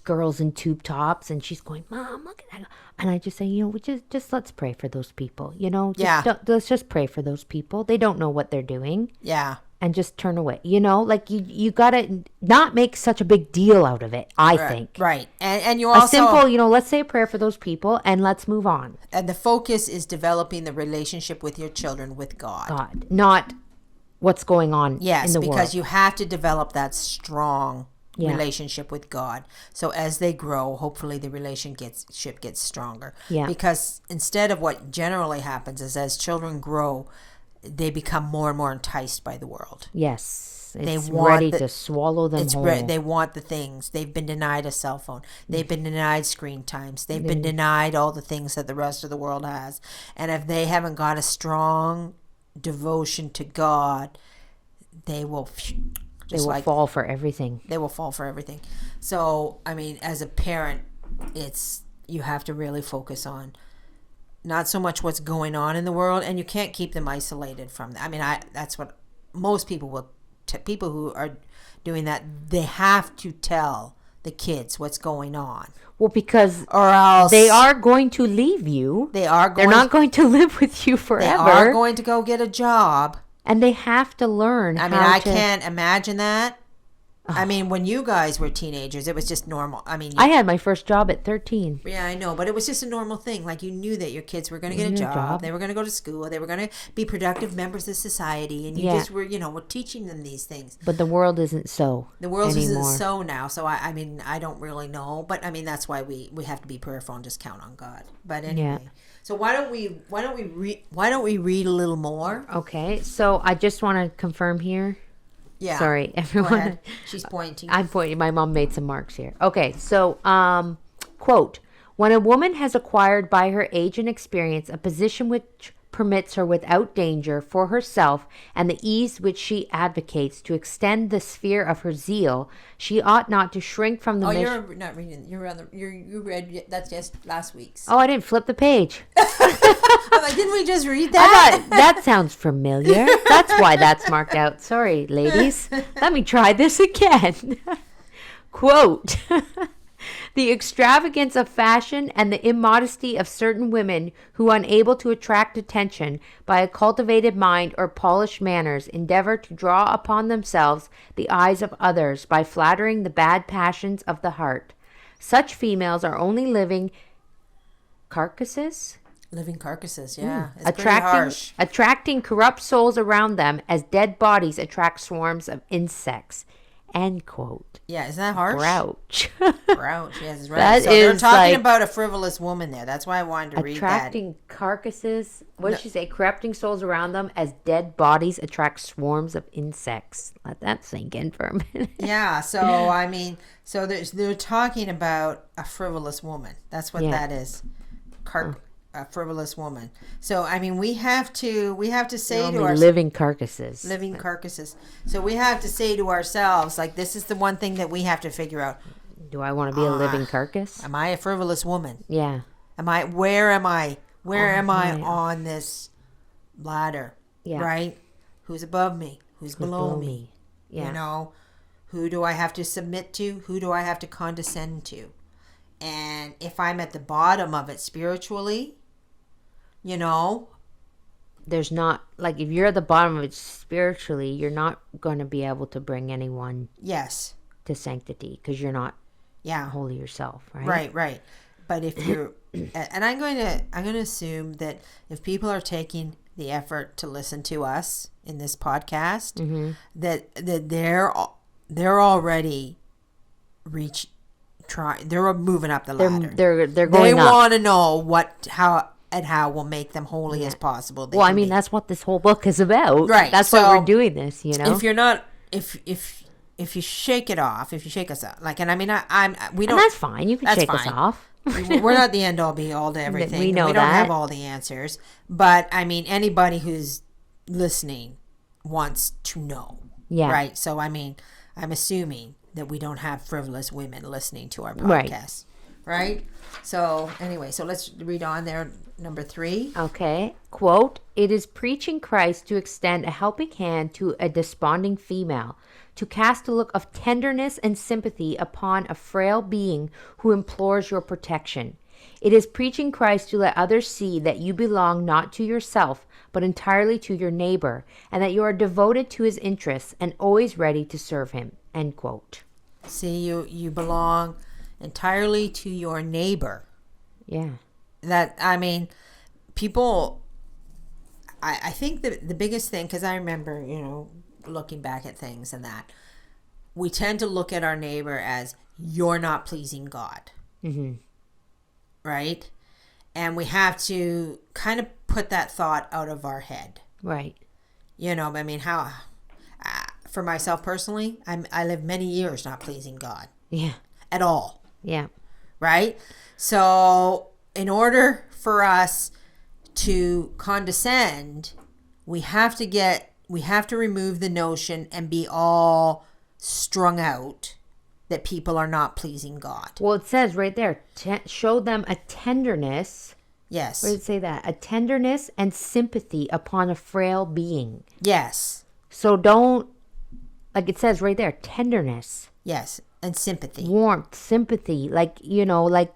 girls in tube tops, and she's going, "Mom, look at that." And I just say, we just let's pray for those people. Let's just pray for those people. They don't know what they're doing. Yeah. And just turn away. You gotta not make such a big deal out of it. I think. Right. And you also a simple, let's say a prayer for those people and let's move on. And the focus is developing the relationship with your children with God. Not what's going on in the world. Yes, because you have to develop that strong relationship with God. So as they grow, hopefully the relationship gets stronger. Yeah. Because instead of what generally happens is as children grow, they become more and more enticed by the world. Yes. It's they want ready to swallow them whole. They want the things. They've been denied a cell phone. They've been denied screen times. They've been denied all the things that the rest of the world has. And if they haven't got a strong devotion to God, they will fall for everything. They will fall for everything. So, as a parent, you have to really focus on not so much what's going on in the world, and you can't keep them isolated from that. That's what most people people who are doing that, they have to tell the kids what's going on. Well, because or else they are going to leave you. They're not going to live with you forever. They are going to go get a job. And they have to learn I can't imagine that. When you guys were teenagers, it was just normal. I had my first job at 13. Yeah, I know, but it was just a normal thing. Like, you knew that your kids were going to get a job. They were going to go to school. They were going to be productive members of society. And you just were, were teaching them these things. But the world isn't so The world anymore. isn't so now. So, I don't really know. But, that's why we have to be prayerful and just count on God. But anyway. Yeah. So why don't we read a little more? Okay. So I just want to confirm here. Yeah. Sorry, everyone. She's pointing. I'm pointing. My mom made some marks here. Okay. So, quote, when a woman has acquired by her age and experience a position which permits her without danger for herself and the ease which she advocates to extend the sphere of her zeal, she ought not to shrink from the mission. You're not reading. You read, that's just last week's. Oh, I didn't flip the page. I'm like, didn't we just read that? I thought, that sounds familiar. That's why that's marked out. Sorry, ladies. Let me try this again. Quote, The extravagance of fashion and the immodesty of certain women who, unable to attract attention by a cultivated mind or polished manners, endeavor to draw upon themselves the eyes of others by flattering the bad passions of the heart. Such females are only living carcasses. Living carcasses, yeah. It's pretty harsh. Attracting corrupt souls around them as dead bodies attract swarms of insects. End quote. Yeah, isn't that harsh? Grouch. Grouch, yes, it's right. So they're talking about a frivolous woman there. That's why I wanted to read that. Attracting carcasses. What did she say? Corrupting souls around them as dead bodies attract swarms of insects. Let that sink in for a minute. Yeah, so I mean, so they're talking about a frivolous woman. That's what that is. A frivolous woman. So I mean, we have to say to ourselves, living carcasses. Living carcasses. So we have to say to ourselves, like, this is the one thing that we have to figure out. Do I want to be a living carcass? Am I a frivolous woman? Yeah. Where am I on this ladder? Yeah. Right? Who's above me? Who's below me? Yeah. You know, who do I have to submit to? Who do I have to condescend to? And if I'm at the bottom of it spiritually, you know, there's not, like, if you're at the bottom of it spiritually, you're not going to be able to bring anyone to sanctity because you're not holy yourself, right? Right. But if you're, and I'm going to assume that if people are taking the effort to listen to us in this podcast, mm-hmm. that they're already they're moving up the ladder. They're going up. They want to know how we'll make them holy as possible. Well, I mean, that's what this whole book is about. Right. That's why we're doing this, you know? If you're not, if you shake it off, if you shake us up, like, and I mean, we don't. And that's fine. You can shake us off. We're not the end all be all to everything. We know we don't have all the answers. But I mean, anybody who's listening wants to know. Yeah. Right. So I mean, I'm assuming that we don't have frivolous women listening to our podcast. Right? So anyway, so let's read on there. Number 3. Okay. Quote, "It is preaching Christ to extend a helping hand to a desponding female, to cast a look of tenderness and sympathy upon a frail being who implores your protection. It is preaching Christ to let others see that you belong not to yourself, but entirely to your neighbor, and that you are devoted to his interests and always ready to serve him." End quote. See, you belong entirely to your neighbor. Yeah. That, I mean, people, I think the biggest thing, because I remember, you know, looking back at things and that, we tend to look at our neighbor as, you're not pleasing God. Mm-hmm. Right? And we have to kind of put that thought out of our head. Right. You know, I mean, how, for myself personally, I lived many years not pleasing God. Yeah. At all. Yeah. Right? So, in order for us to condescend, we have to remove the notion and be all strung out that people are not pleasing God. Well, it says right there, show them a tenderness. Yes. Where did it say that? A tenderness and sympathy upon a frail being. Yes. So don't, like it says right there, tenderness. Yes. And sympathy. Warmth, sympathy, like, you know, like,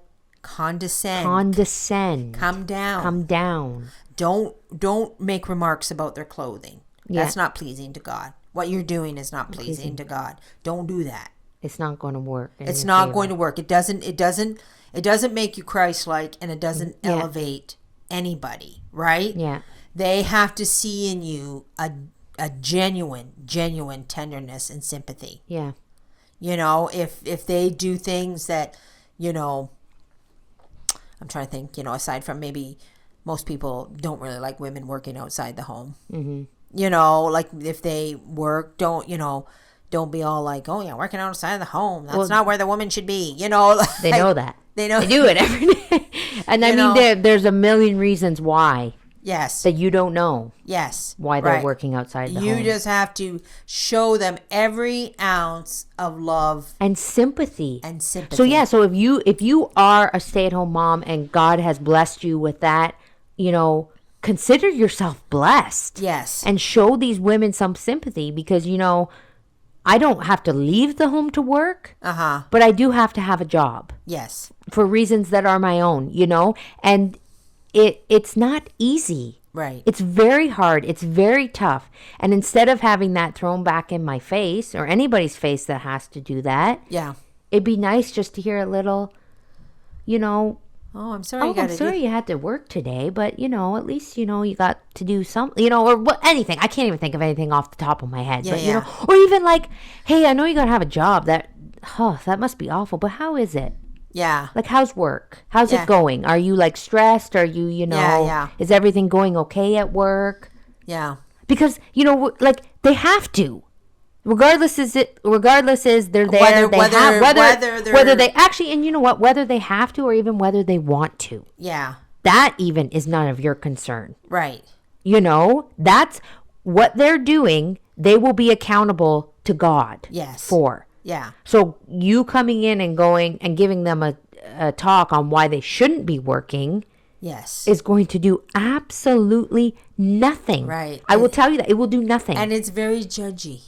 Condescend. Come down. Don't make remarks about their clothing. That's not pleasing to God. What you're doing is not pleasing to God. Don't do that. It's not going to work. It's not going to work. It doesn't make you Christ-like, and it doesn't elevate anybody, right? Yeah. They have to see in you a genuine tenderness and sympathy. Yeah. You know, if they do things that, you know, I'm trying to think, you know, aside from maybe most people don't really like women working outside the home. Mm-hmm. You know, like if they work, don't be all like, oh yeah, working outside the home. That's not where the woman should be. You know, like, they know that. They know. They do it every day. And I mean, there's a million reasons why. Yes. That you don't know. Yes. Why they're working outside the home. You just have to show them every ounce of love and sympathy. So yeah, so if you are a stay-at-home mom and God has blessed you with that, you know, consider yourself blessed. Yes. And show these women some sympathy because, you know, I don't have to leave the home to work, but I do have to have a job. Yes. For reasons that are my own, and it's not easy. Right. It's very hard. It's very tough. And instead of having that thrown back in my face or anybody's face that has to do that, it'd be nice just to hear a little, oh, I'm sorry. You had to work today, but at least you got to do something, or anything. I can't even think of anything off the top of my head. But or even like, hey, I know you got to have a job. That must be awful. But how is it? Yeah. Like, how's work? How's it going? Are you like stressed? Are you, is everything going okay at work? Yeah. Because, like they have to. Regardless is they're there, whether they actually, and you know what, whether they have to or even whether they want to. Yeah. That even is none of your concern. Right. That's what they're doing. They will be accountable to God. Yes. For. Yeah. So you coming in and going and giving them a talk on why they shouldn't be working. Yes. Is going to do absolutely nothing. Right. I will tell you that. It will do nothing. And it's very judgy.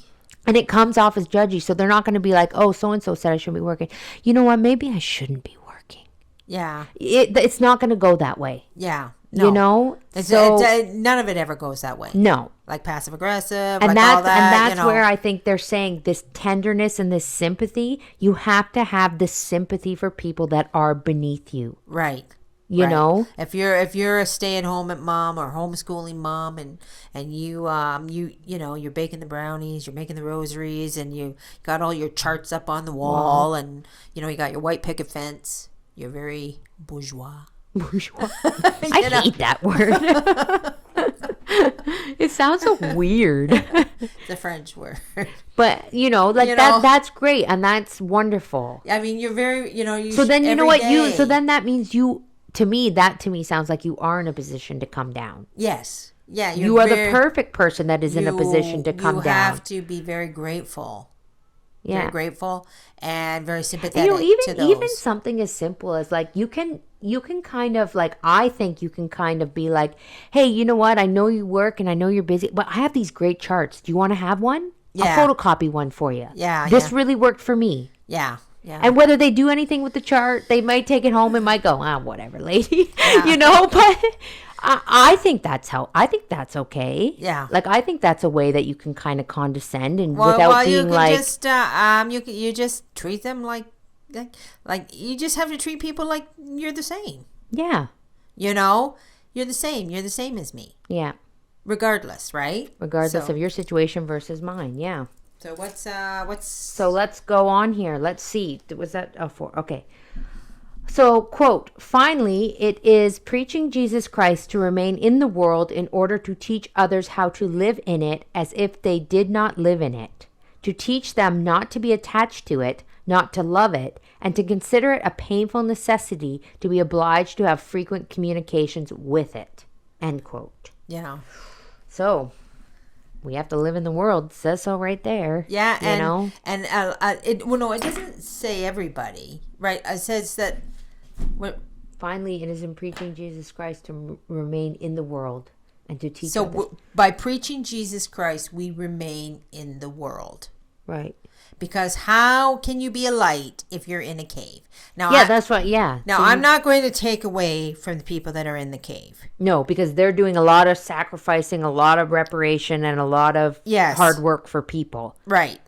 And it comes off as judgy. So they're not going to be like, oh, so-and-so said I shouldn't be working. You know what? Maybe I shouldn't be working. Yeah. It's not going to go that way. Yeah. No. None of it ever goes that way. No. Like passive aggressive, and all that. And that's where I think they're saying this tenderness and this sympathy. You have to have this sympathy for people that are beneath you. Right. You know, if you're a stay-at-home mom or homeschooling mom, and you're baking the brownies, you're making the rosaries, and you got all your charts up on the wall, and you got your white picket fence. You're very bourgeois. I hate that word. It sounds so weird. It's a French word. But that's great and that's wonderful. I mean, you're very So then that means to me sounds like you are in a position to come down. Yes. Yeah. You are the perfect person that is in a position to come down. You have to be very grateful. Yeah. Very grateful and very sympathetic to those. Even something as simple as like you can kind of like, I think you can kind of be like, hey, you know what? I know you work and I know you're busy, but I have these great charts. Do you want to have one? Yeah. I'll photocopy one for you. Yeah. This really worked for me. Yeah. Yeah. And whether they do anything with the chart, they might take it home and might go, whatever, lady. Yeah. But I think that's okay. Yeah. Like, I think that's a way that you can kind of condescend and without being like. You just treat them like you just have to treat people like you're the same. Yeah. You're the same. You're the same as me. Yeah. Regardless, right? Regardless of your situation versus mine. Yeah. So what's So let's go on here. Let's see. Was that 4? Okay. So, quote, finally, it is preaching Jesus Christ to remain in the world in order to teach others how to live in it as if they did not live in it, to teach them not to be attached to it, not to love it, and to consider it a painful necessity to be obliged to have frequent communications with it, end quote. Yeah. So, we have to live in the world. It says so right there. Yeah, it doesn't say everybody, right? It says that. Finally, it is in preaching Jesus Christ to remain in the world and to teach. So by preaching Jesus Christ, we remain in the world, right? Because how can you be a light if you're in a cave? Now, that's right. Yeah. Now, I'm not going to take away from the people that are in the cave. No, because they're doing a lot of sacrificing, a lot of reparation, and a lot of hard work for people. Right.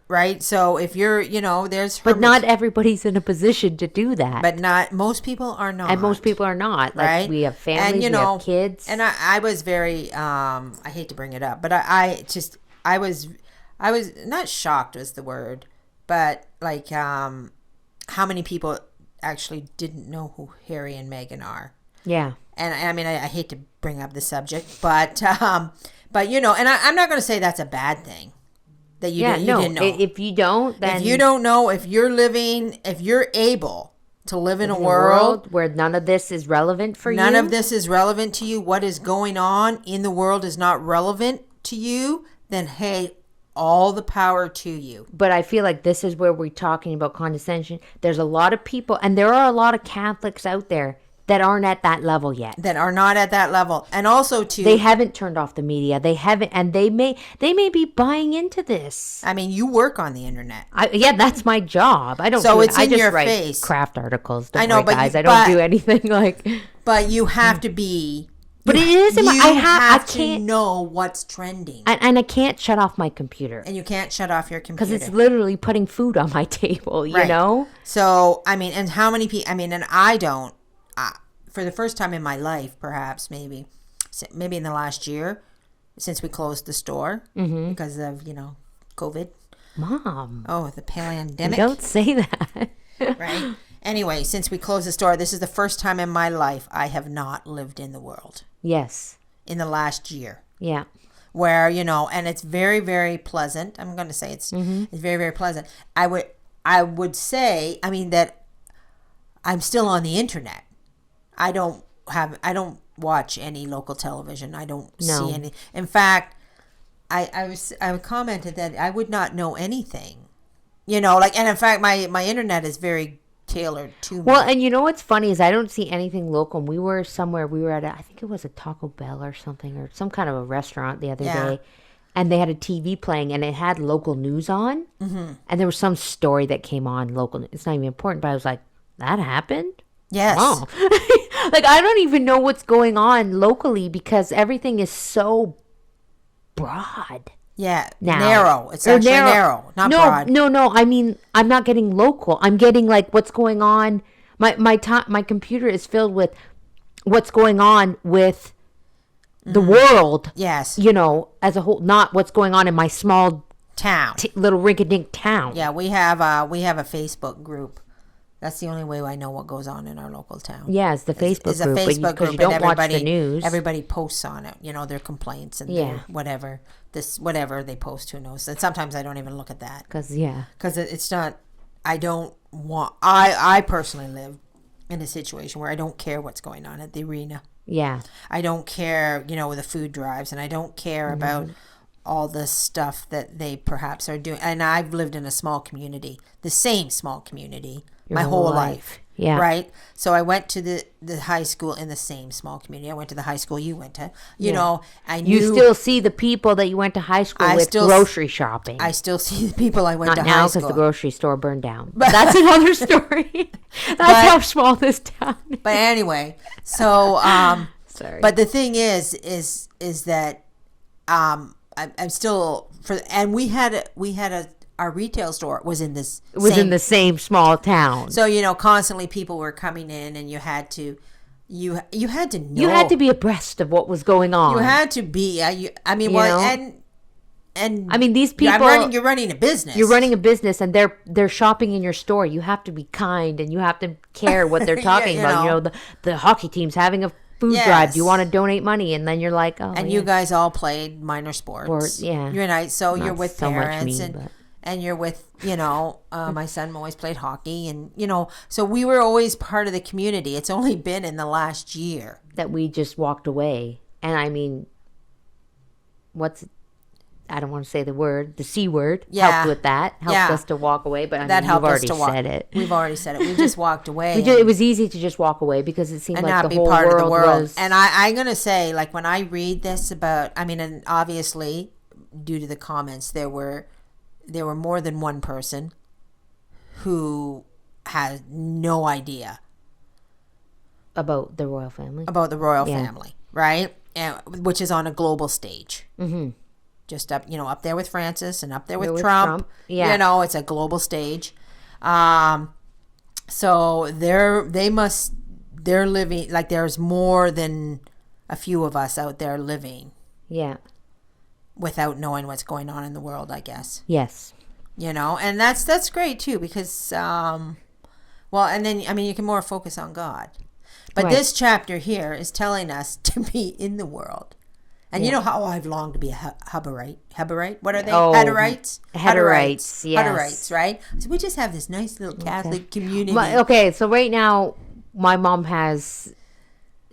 So if you're, there's... But not everybody's in a position to do that. But most people are not. And most people are not. Like, right? We have families, we have kids. And I was very, I hate to bring it up, but I was not shocked was the word, but like how many people actually didn't know who Harry and Meghan are. Yeah. And I mean, I hate to bring up the subject, but and I'm not going to say that's a bad thing that you didn't know. If you don't, then if you don't know, if you're able to live in a world where none of this is relevant for you, none of this is relevant to you, what is going on in the world is not relevant to you, then hey, all the power to you. But I feel like this is where we're talking about condescension. There's a lot of people, and there are a lot of Catholics out there that aren't at that level yet. That are not at that level. And also too, they haven't turned off the media. They haven't, and they may be buying into this. I mean, you work on the internet. Yeah, that's my job. I don't. So it's in I just your write face. Craft articles. Don't I know, worry, but guys, you, I don't do anything like. But you have to be. But it is. You I can't to know what's trending, and I can't shut off my computer. And you can't shut off your computer because it's literally putting food on my table. You know. So I mean, and how many people? I mean, and I don't. For the first time in my life, perhaps maybe in the last year, since we closed the store because of COVID. Mom. Oh, the pandemic. Don't say that. Right. Anyway, since we closed the store, this is the first time in my life I have not lived in the world. Yes. In the last year. Yeah. Where, and it's very, very pleasant. I'm going to say it's very, very pleasant. I would say, that I'm still on the internet. I don't watch any local television. I don't see any. In fact, I commented that I would not know anything. And in fact, my internet is very tailored to me. Well, and what's funny is I don't see anything local. We were somewhere. We were at I think it was a Taco Bell or something, or some kind of a restaurant the other day, and they had a TV playing, and it had local news on, and there was some story that came on local. It's not even important, but I was like, that happened. Yes. Wow. I don't even know what's going on locally because everything is so broad. Yeah, now. Narrow. It's actually narrow, not broad. No. I mean, I'm not getting local. I'm getting what's going on. My computer is filled with what's going on with the world. Yes. As a whole, not what's going on in my small town, little rinky-dink town. Yeah, we have a Facebook group. That's the only way I know what goes on in our local town. Yeah, it's the Facebook group. It's a Facebook group, you don't watch the news. Everybody posts on it, their complaints and their whatever they post. Who knows? And sometimes I don't even look at that because it's not. I don't want. I personally live in a situation where I don't care what's going on at the arena. Yeah, I don't care. The food drives, and I don't care about all the stuff that they perhaps are doing. And I've lived in a small community, the same small community. My whole life. Yeah. Right? So I went to the high school in the same small community. I went to the high school you went to. You still see the people that you went to high school with grocery shopping. I still see the people I went to high school. Not now because the grocery store burned down. But that's another story. That's how small this town is. But anyway, so sorry. But the thing is that I'm still and we had our retail store was in this. It was in the same small town. So constantly people were coming in, and you had to know. You had to be abreast of what was going on. You had to be. And I mean, these people. You're running a business. You're running a business, and they're shopping in your store. You have to be kind, and you have to care what they're talking about. The hockey team's having a food drive. Do you want to donate money? And then you're like, oh. And you guys all played minor sports. You're nice. So you're with so parents and you're with, my son always played hockey and, so we were always part of the community. It's only been in the last year that we just walked away. And I mean, I don't want to say the C word. Helped with that. Helped us to walk away. But that helped us to walk. Said it. We've already said it. We just walked away. It was easy to just walk away because it seemed like the whole part world of the world was. And I'm going to say, when I read this about, and obviously due to the comments, there were more than one person who had no idea about the royal family. About the royal family, right? And which is on a global stage. Mm-hmm. Just up, up there with Francis and up there with Trump. Yeah. It's a global stage. So they're living, there's more than a few of us out there living. Yeah. Without knowing what's going on in the world, I guess. Yes. And that's great too because, and then, you can more focus on God. But this chapter here is telling us to be in the world. And you know how I've longed to be a Hutterite. Hutterite? What are they? Hutterites? Hutterites, yes. Hutterites, right? So we just have this nice little Catholic community. So right now, my mom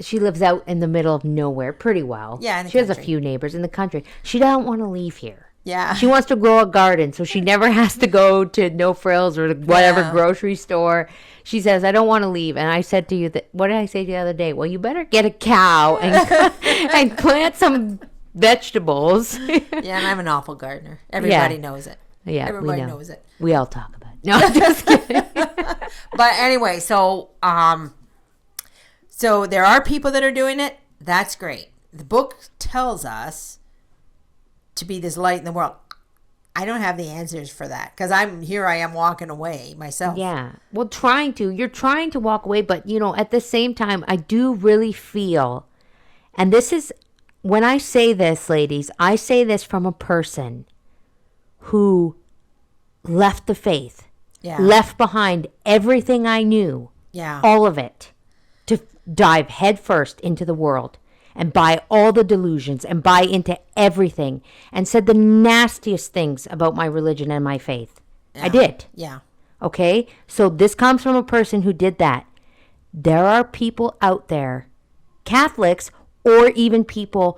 she lives out in the middle of nowhere pretty well. Yeah, in the She country. has a few neighbors in the country. She doesn't want to leave here. Yeah. She wants to grow a garden, so she never has to go to No Frills or whatever grocery store. She says, I don't want to leave. And I said to you, what did I say the other day? Well, you better get a cow and plant some vegetables. Yeah, and I'm an awful gardener. Everybody knows it. Yeah, everybody knows it. We all talk about it. No, I'm just kidding. But anyway, so there are people that are doing it. That's great. The book tells us to be this light in the world. I don't have the answers for that because I am walking away myself. Yeah. Well, you're trying to walk away, but at the same time, I do really feel, and this is, when I say this, ladies, I say this from a person who left the faith, left behind everything I knew, all of it, to dive headfirst into the world and buy all the delusions and buy into everything and said the nastiest things about my religion and my faith. I did. Yeah. Okay? So this comes from a person who did that. There are people out there, Catholics or even people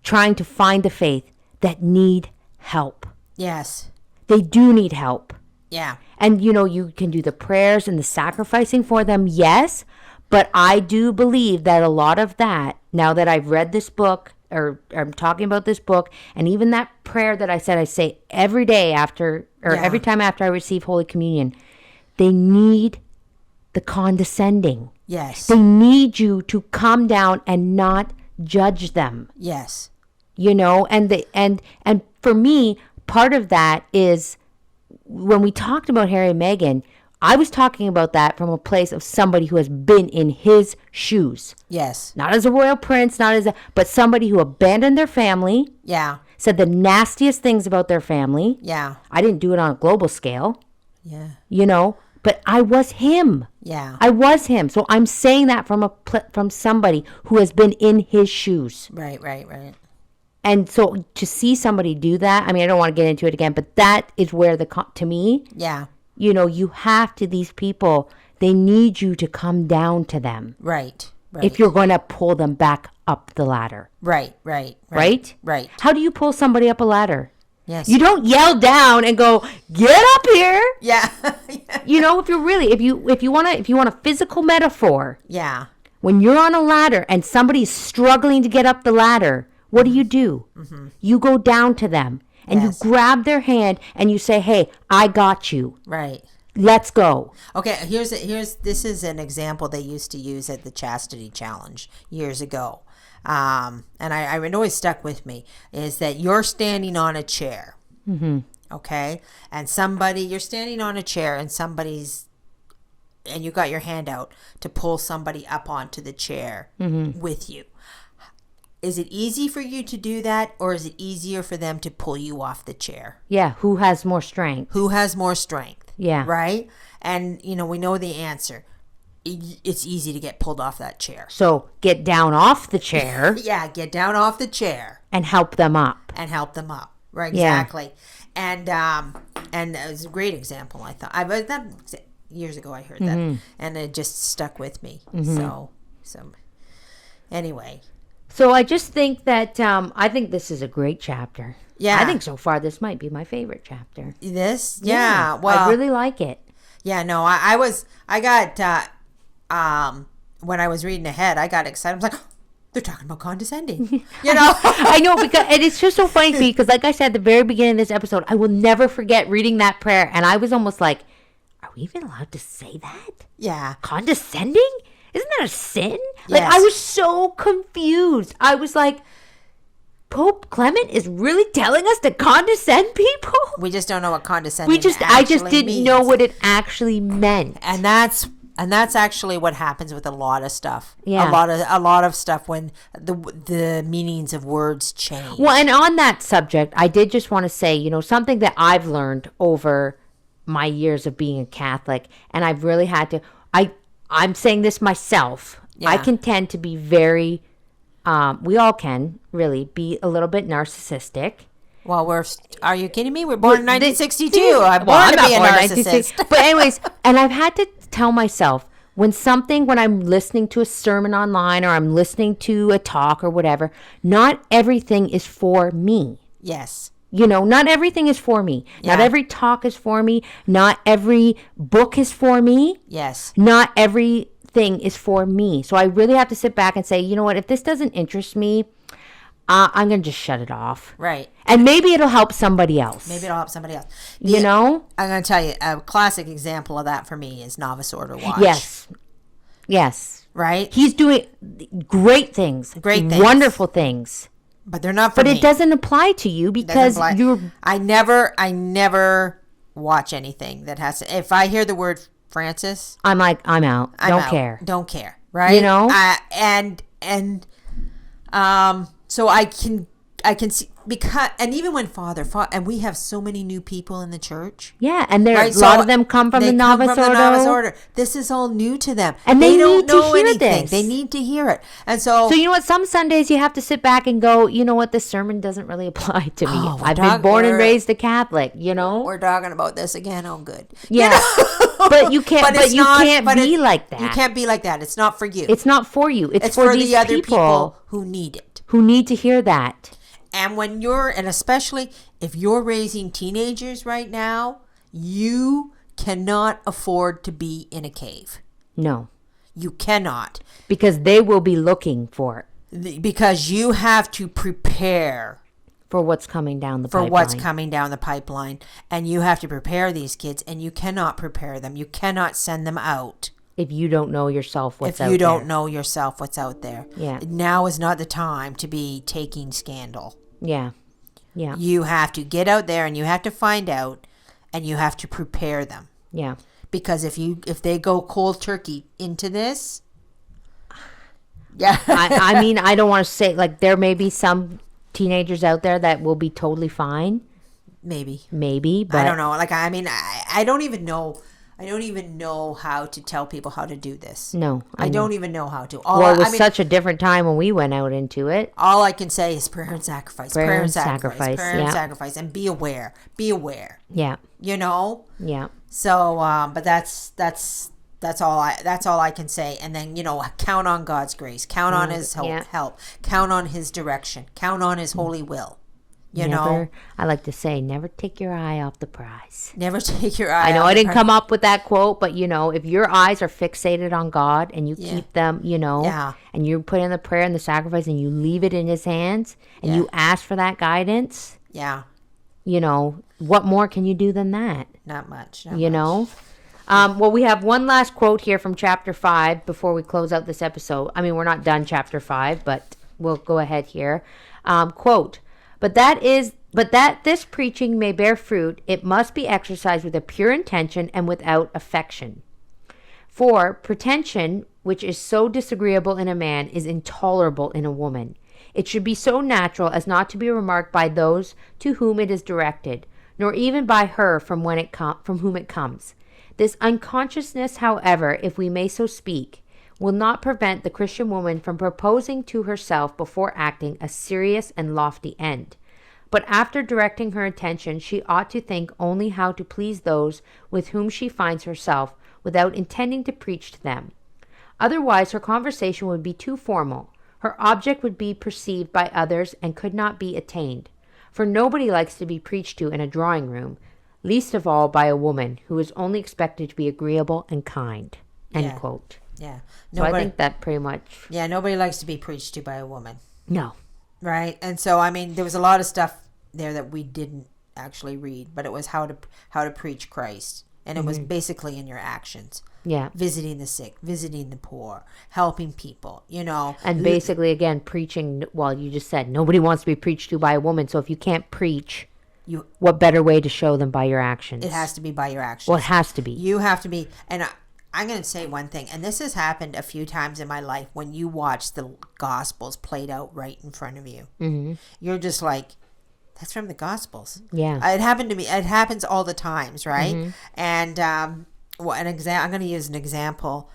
trying to find the faith, that need help. Yes. They do need help. Yeah. And, you can do the prayers and the sacrificing for them, yes. But I do believe that a lot of that, now that I've read this book, or I'm talking about this book, and even that prayer that I say every day after, or every time after I receive Holy Communion, they need the condescending. Yes. They need you to come down and not judge them. Yes. And for me, part of that is when we talked about Harry and Meghan, I was talking about that from a place of somebody who has been in his shoes. Yes. Not as a royal prince, but somebody who abandoned their family. Yeah. Said the nastiest things about their family. Yeah. I didn't do it on a global scale. Yeah. But I was him. Yeah. I was him. So I'm saying that from somebody who has been in his shoes. Right. And so to see somebody do that, I mean, I don't want to get into it again, but that is where to me, you have to, these people, they need you to come down to them. Right. If you're going to pull them back up the ladder. Right. Right? How do you pull somebody up a ladder? Yes. You don't yell down and go, get up here. Yeah. If you want a physical metaphor. Yeah. When you're on a ladder and somebody's struggling to get up the ladder, what do? Mm-hmm. You go down to them and you grab their hand and you say, hey, I got you. Right. Let's go. Okay, this is an example they used to use at the Chastity Challenge years ago. And I always stuck with me, is that you're standing on a chair. Mm-hmm. Okay? And you're standing on a chair and you got your hand out to pull somebody up onto the chair with you. Is it easy for you to do that, or is it easier for them to pull you off the chair? Yeah, who has more strength? Yeah. Right? And, we know the answer. It's easy to get pulled off that chair. So get down off the chair. Yeah, get down off the chair. And help them up. Right, exactly. Yeah. And it was a great example, I thought. Years ago I heard that, and it just stuck with me. Mm-hmm. So anyway. So I just think that I think this is a great chapter. Yeah. I think so far this might be my favorite chapter. This? Yeah. Well, I really like it. Yeah, no, when I was reading ahead, I got excited. I was like, oh, they're talking about condescending. I know, and it's just so funny to me because, like I said at the very beginning of this episode, I will never forget reading that prayer. And I was almost like, are we even allowed to say that? Yeah. Condescending? Isn't that a sin? Yes. Like, I was so confused. I was like, Pope Clement is really telling us to condescend people? We just don't know what condescending I just didn't know what it actually meant. And that's actually what happens with a lot of stuff. Yeah. A lot of stuff when the meanings of words change. Well, and on that subject, I did just want to say, something that I've learned over my years of being a Catholic, and I've really had to, I'm saying this myself. Yeah. I can tend to be very, we all can really be a little bit narcissistic. Well, are you kidding me? We're born in 1962. I'm born to be a narcissist. But anyways, and I've had to tell myself, when I'm listening to a sermon online or I'm listening to a talk or whatever, not everything is for me. Yes. You know, not everything is for me. Not every talk is for me. Not every book is for me. Yes. Not everything is for me. So I really have to sit back and say, you know what, if this doesn't interest me, I'm going to just shut it off. Right. And maybe it'll help somebody else. Maybe it'll help somebody else. You know? I'm going to tell you, a classic example of that for me is Novice Order Watch. Yes. Yes. Right? He's doing great things. Great things. Wonderful things. But they're not for me. But it doesn't apply to you because you're... I never watch anything that has to... If I hear the word Francis... I'm like, I'm out. Don't care. Don't care. Right? You know? So I can see... Because, and even when Father, and we have so many new people in the church. Yeah, and a lot of them come from the Novice Order. This is all new to them. And they don't know anything. This. They need to hear it. And so you know what? Some Sundays you have to sit back and go, you know what? This sermon doesn't really apply to me. I've been born and raised a Catholic, you know? We're talking about this again. Oh, good. Yeah. But you can't, you can't be like that. You can't be like that. It's not for you. It's not for you. It's for these the other people who need it. Who need to hear that. And and especially if you're raising teenagers right now, you cannot afford to be in a cave. No. You cannot. Because they will be looking for it. Because you have to prepare. For what's coming down the pipeline. And you have to prepare these kids, and you cannot prepare them. You cannot send them out. If you don't know yourself what's out there. If you don't know yourself what's out there. Yeah. Now is not the time to be taking scandal. Yeah. Yeah. You have to get out there and you have to find out and you have to prepare them. Yeah. Because if they go cold turkey into this, yeah. I mean, I don't want to say, like, there may be some teenagers out there that will be totally fine. Maybe, but I don't know. Like, I mean, I don't even know. I don't even know how to tell people how to do this. No. I don't even know how to. It was such a different time when we went out into it. All I can say is prayer and sacrifice. Prayer and sacrifice. And be aware. Be aware. Yeah. You know? Yeah. So, but that's all I can say. And then, count on God's grace. Count on his help. Count on his direction. Count on his holy will. You know, I like to say, never take your eye off the prize. Never take your eye. I know I didn't come up with that quote, but if your eyes are fixated on God and you keep them, and you put in the prayer and the sacrifice and you leave it in His hands and you ask for that guidance. Yeah. What more can you do than that? Not much. Well, we have one last quote here from chapter 5 before we close out this episode. I mean, we're not done chapter 5, but we'll go ahead here. Quote. But that this preaching may bear fruit, it must be exercised with a pure intention and without affection. For pretension, which is so disagreeable in a man, is intolerable in a woman. It should be so natural as not to be remarked by those to whom it is directed, nor even by her from whom it comes. This unconsciousness, however, if we may so speak, will not prevent the Christian woman from proposing to herself before acting a serious and lofty end. But after directing her attention, she ought to think only how to please those with whom she finds herself, without intending to preach to them. Otherwise, her conversation would be too formal. Her object would be perceived by others and could not be attained. For nobody likes to be preached to in a drawing room, least of all by a woman who is only expected to be agreeable and kind. End quote. Yeah. So I think that pretty much... Yeah, nobody likes to be preached to by a woman. No. Right? And so, I mean, there was a lot of stuff there that we didn't actually read, but it was how to preach Christ. And it was basically in your actions. Yeah. Visiting the sick, visiting the poor, helping people, And basically, again, preaching, well, you just said nobody wants to be preached to by a woman. So if you can't preach, what better way to show them by your actions? It has to be by your actions. Well, it has to be. You have to be, and I'm going to say one thing, and this has happened a few times in my life when you watch the Gospels played out right in front of you. Mm-hmm. You're just like, that's from the Gospels. Yeah. It happened to me. It happens all the times, right? Mm-hmm. And I'm going to use an example,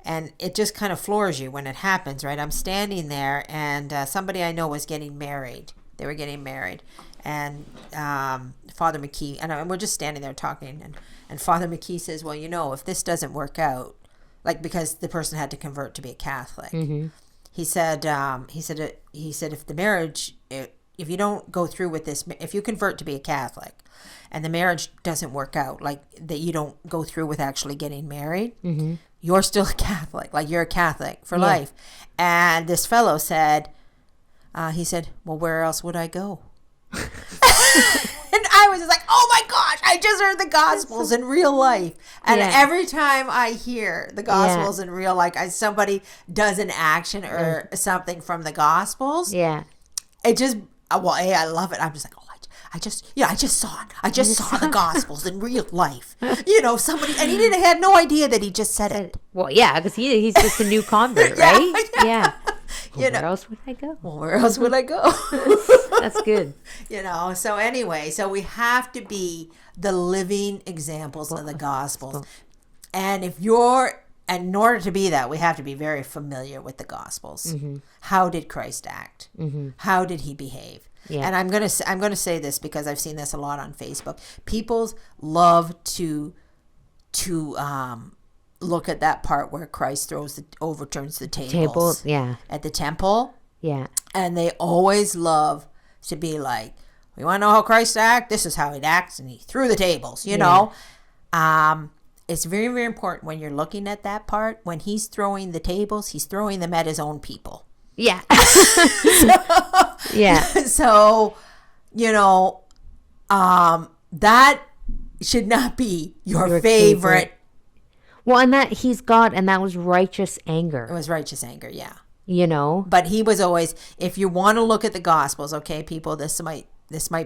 and it just kind of floors you when it happens, right? I'm standing there, and somebody I know was getting married. They were getting married, and Father McKee, and we're just standing there talking, and Father McKee says, well, if this doesn't work out, like, because the person had to convert to be a Catholic, he said if the marriage, go through with this, if you convert to be a Catholic and the marriage doesn't work out, like that you don't go through with actually getting married, you're still a Catholic. Like you're a Catholic for life. And this fellow said, he said, well, where else would I go? And I was just like, oh my gosh, I just heard the Gospels in real life. And every time I hear the Gospels in real life, somebody does an action or something from the Gospels. Yeah. It just, I love it. I'm just like, oh, I just saw it. I just saw the Gospels in real life. Somebody, and he had no idea that he just said it. Well, yeah, because he's just a new convert, right? Yeah. Well, where else would I go? Well, where else would I go? That's good. So anyway, so we have to be the living examples of the Gospels. And in order to be that, we have to be very familiar with the Gospels. How did Christ act? How did he behave? Yeah. And I'm gonna say this because I've seen this a lot on Facebook. People love to look at that part where Christ overturns the tables at the temple. Yeah. And they always love to be like, we want to know how Christ acts. This is how he acts, and he threw the tables. You know, it's very, very important when you're looking at that part. When he's throwing the tables, he's throwing them at his own people. Yeah. So, that should not be your favorite. Well, and that he's God, and that was righteous anger. It was righteous anger, yeah. But he was always, if you want to look at the Gospels, okay, people, this might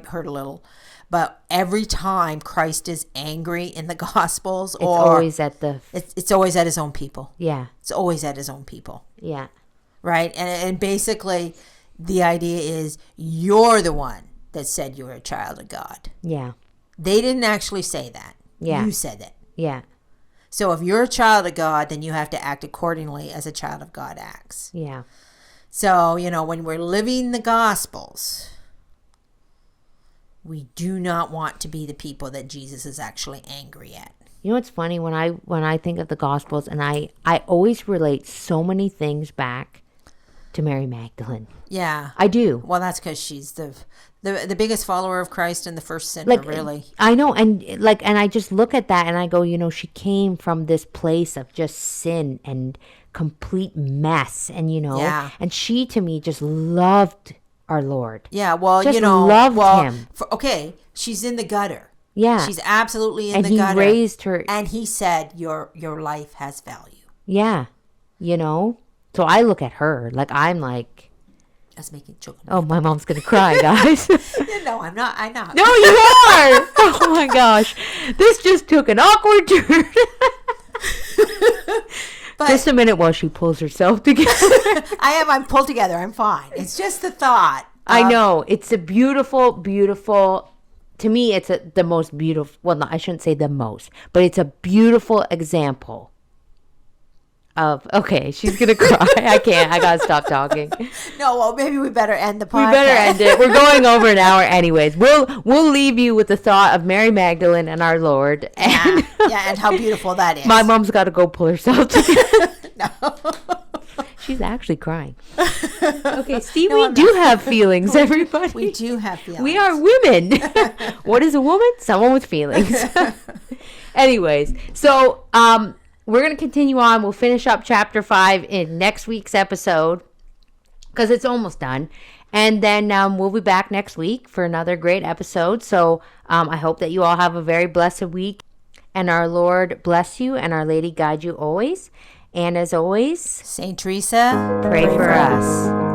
hurt a little, but every time Christ is angry in the Gospels, it's always at his own people. Yeah. It's always at his own people. Yeah. Right? And basically, the idea is you're the one that said you were a child of God. Yeah. They didn't actually say that. Yeah. You said it. Yeah. So if you're a child of God, then you have to act accordingly as a child of God acts. Yeah. So, when we're living the Gospels, we do not want to be the people that Jesus is actually angry at. It's funny when I think of the Gospels, and I always relate so many things back to Mary Magdalene. Yeah. I do. Well, that's because she's the biggest follower of Christ and the first sinner, really. I know, and I just look at that and I go, she came from this place of just sin and complete mess, and and she to me just loved our Lord. Yeah, well, just loved him. She's in the gutter. Yeah, she's absolutely in the gutter. And he raised her, and he said, "Your life has value." Yeah, So I look at her I'm like, that's making children. Oh, my mom's gonna cry, guys. No, I'm not. I'm not. No, you are. Oh my gosh, this just took an awkward turn. Just a minute while she pulls herself together. I'm pulled together. I'm fine. It's just the thought. I know. It's a beautiful, beautiful. To me, it's the most beautiful. Well, no, I shouldn't say the most, but it's a beautiful example of. Okay, she's gonna cry. I can't. I gotta stop talking. No, well, maybe we better end the podcast. We better end it. We're going over an hour, anyways. We'll leave you with the thought of Mary Magdalene and our Lord. And and how beautiful that is. My mom's got to go pull herself together. No. She's actually crying. Okay, Steve, we do have feelings, everybody. We do have feelings. We are women. What is a woman? Someone with feelings. Anyways, so we're going to continue on. We'll finish up chapter 5 in next week's episode because it's almost done. And then we'll be back next week for another great episode. So I hope that you all have a very blessed week. And our Lord bless you and Our Lady guide you always. And as always, Saint Teresa, pray for us.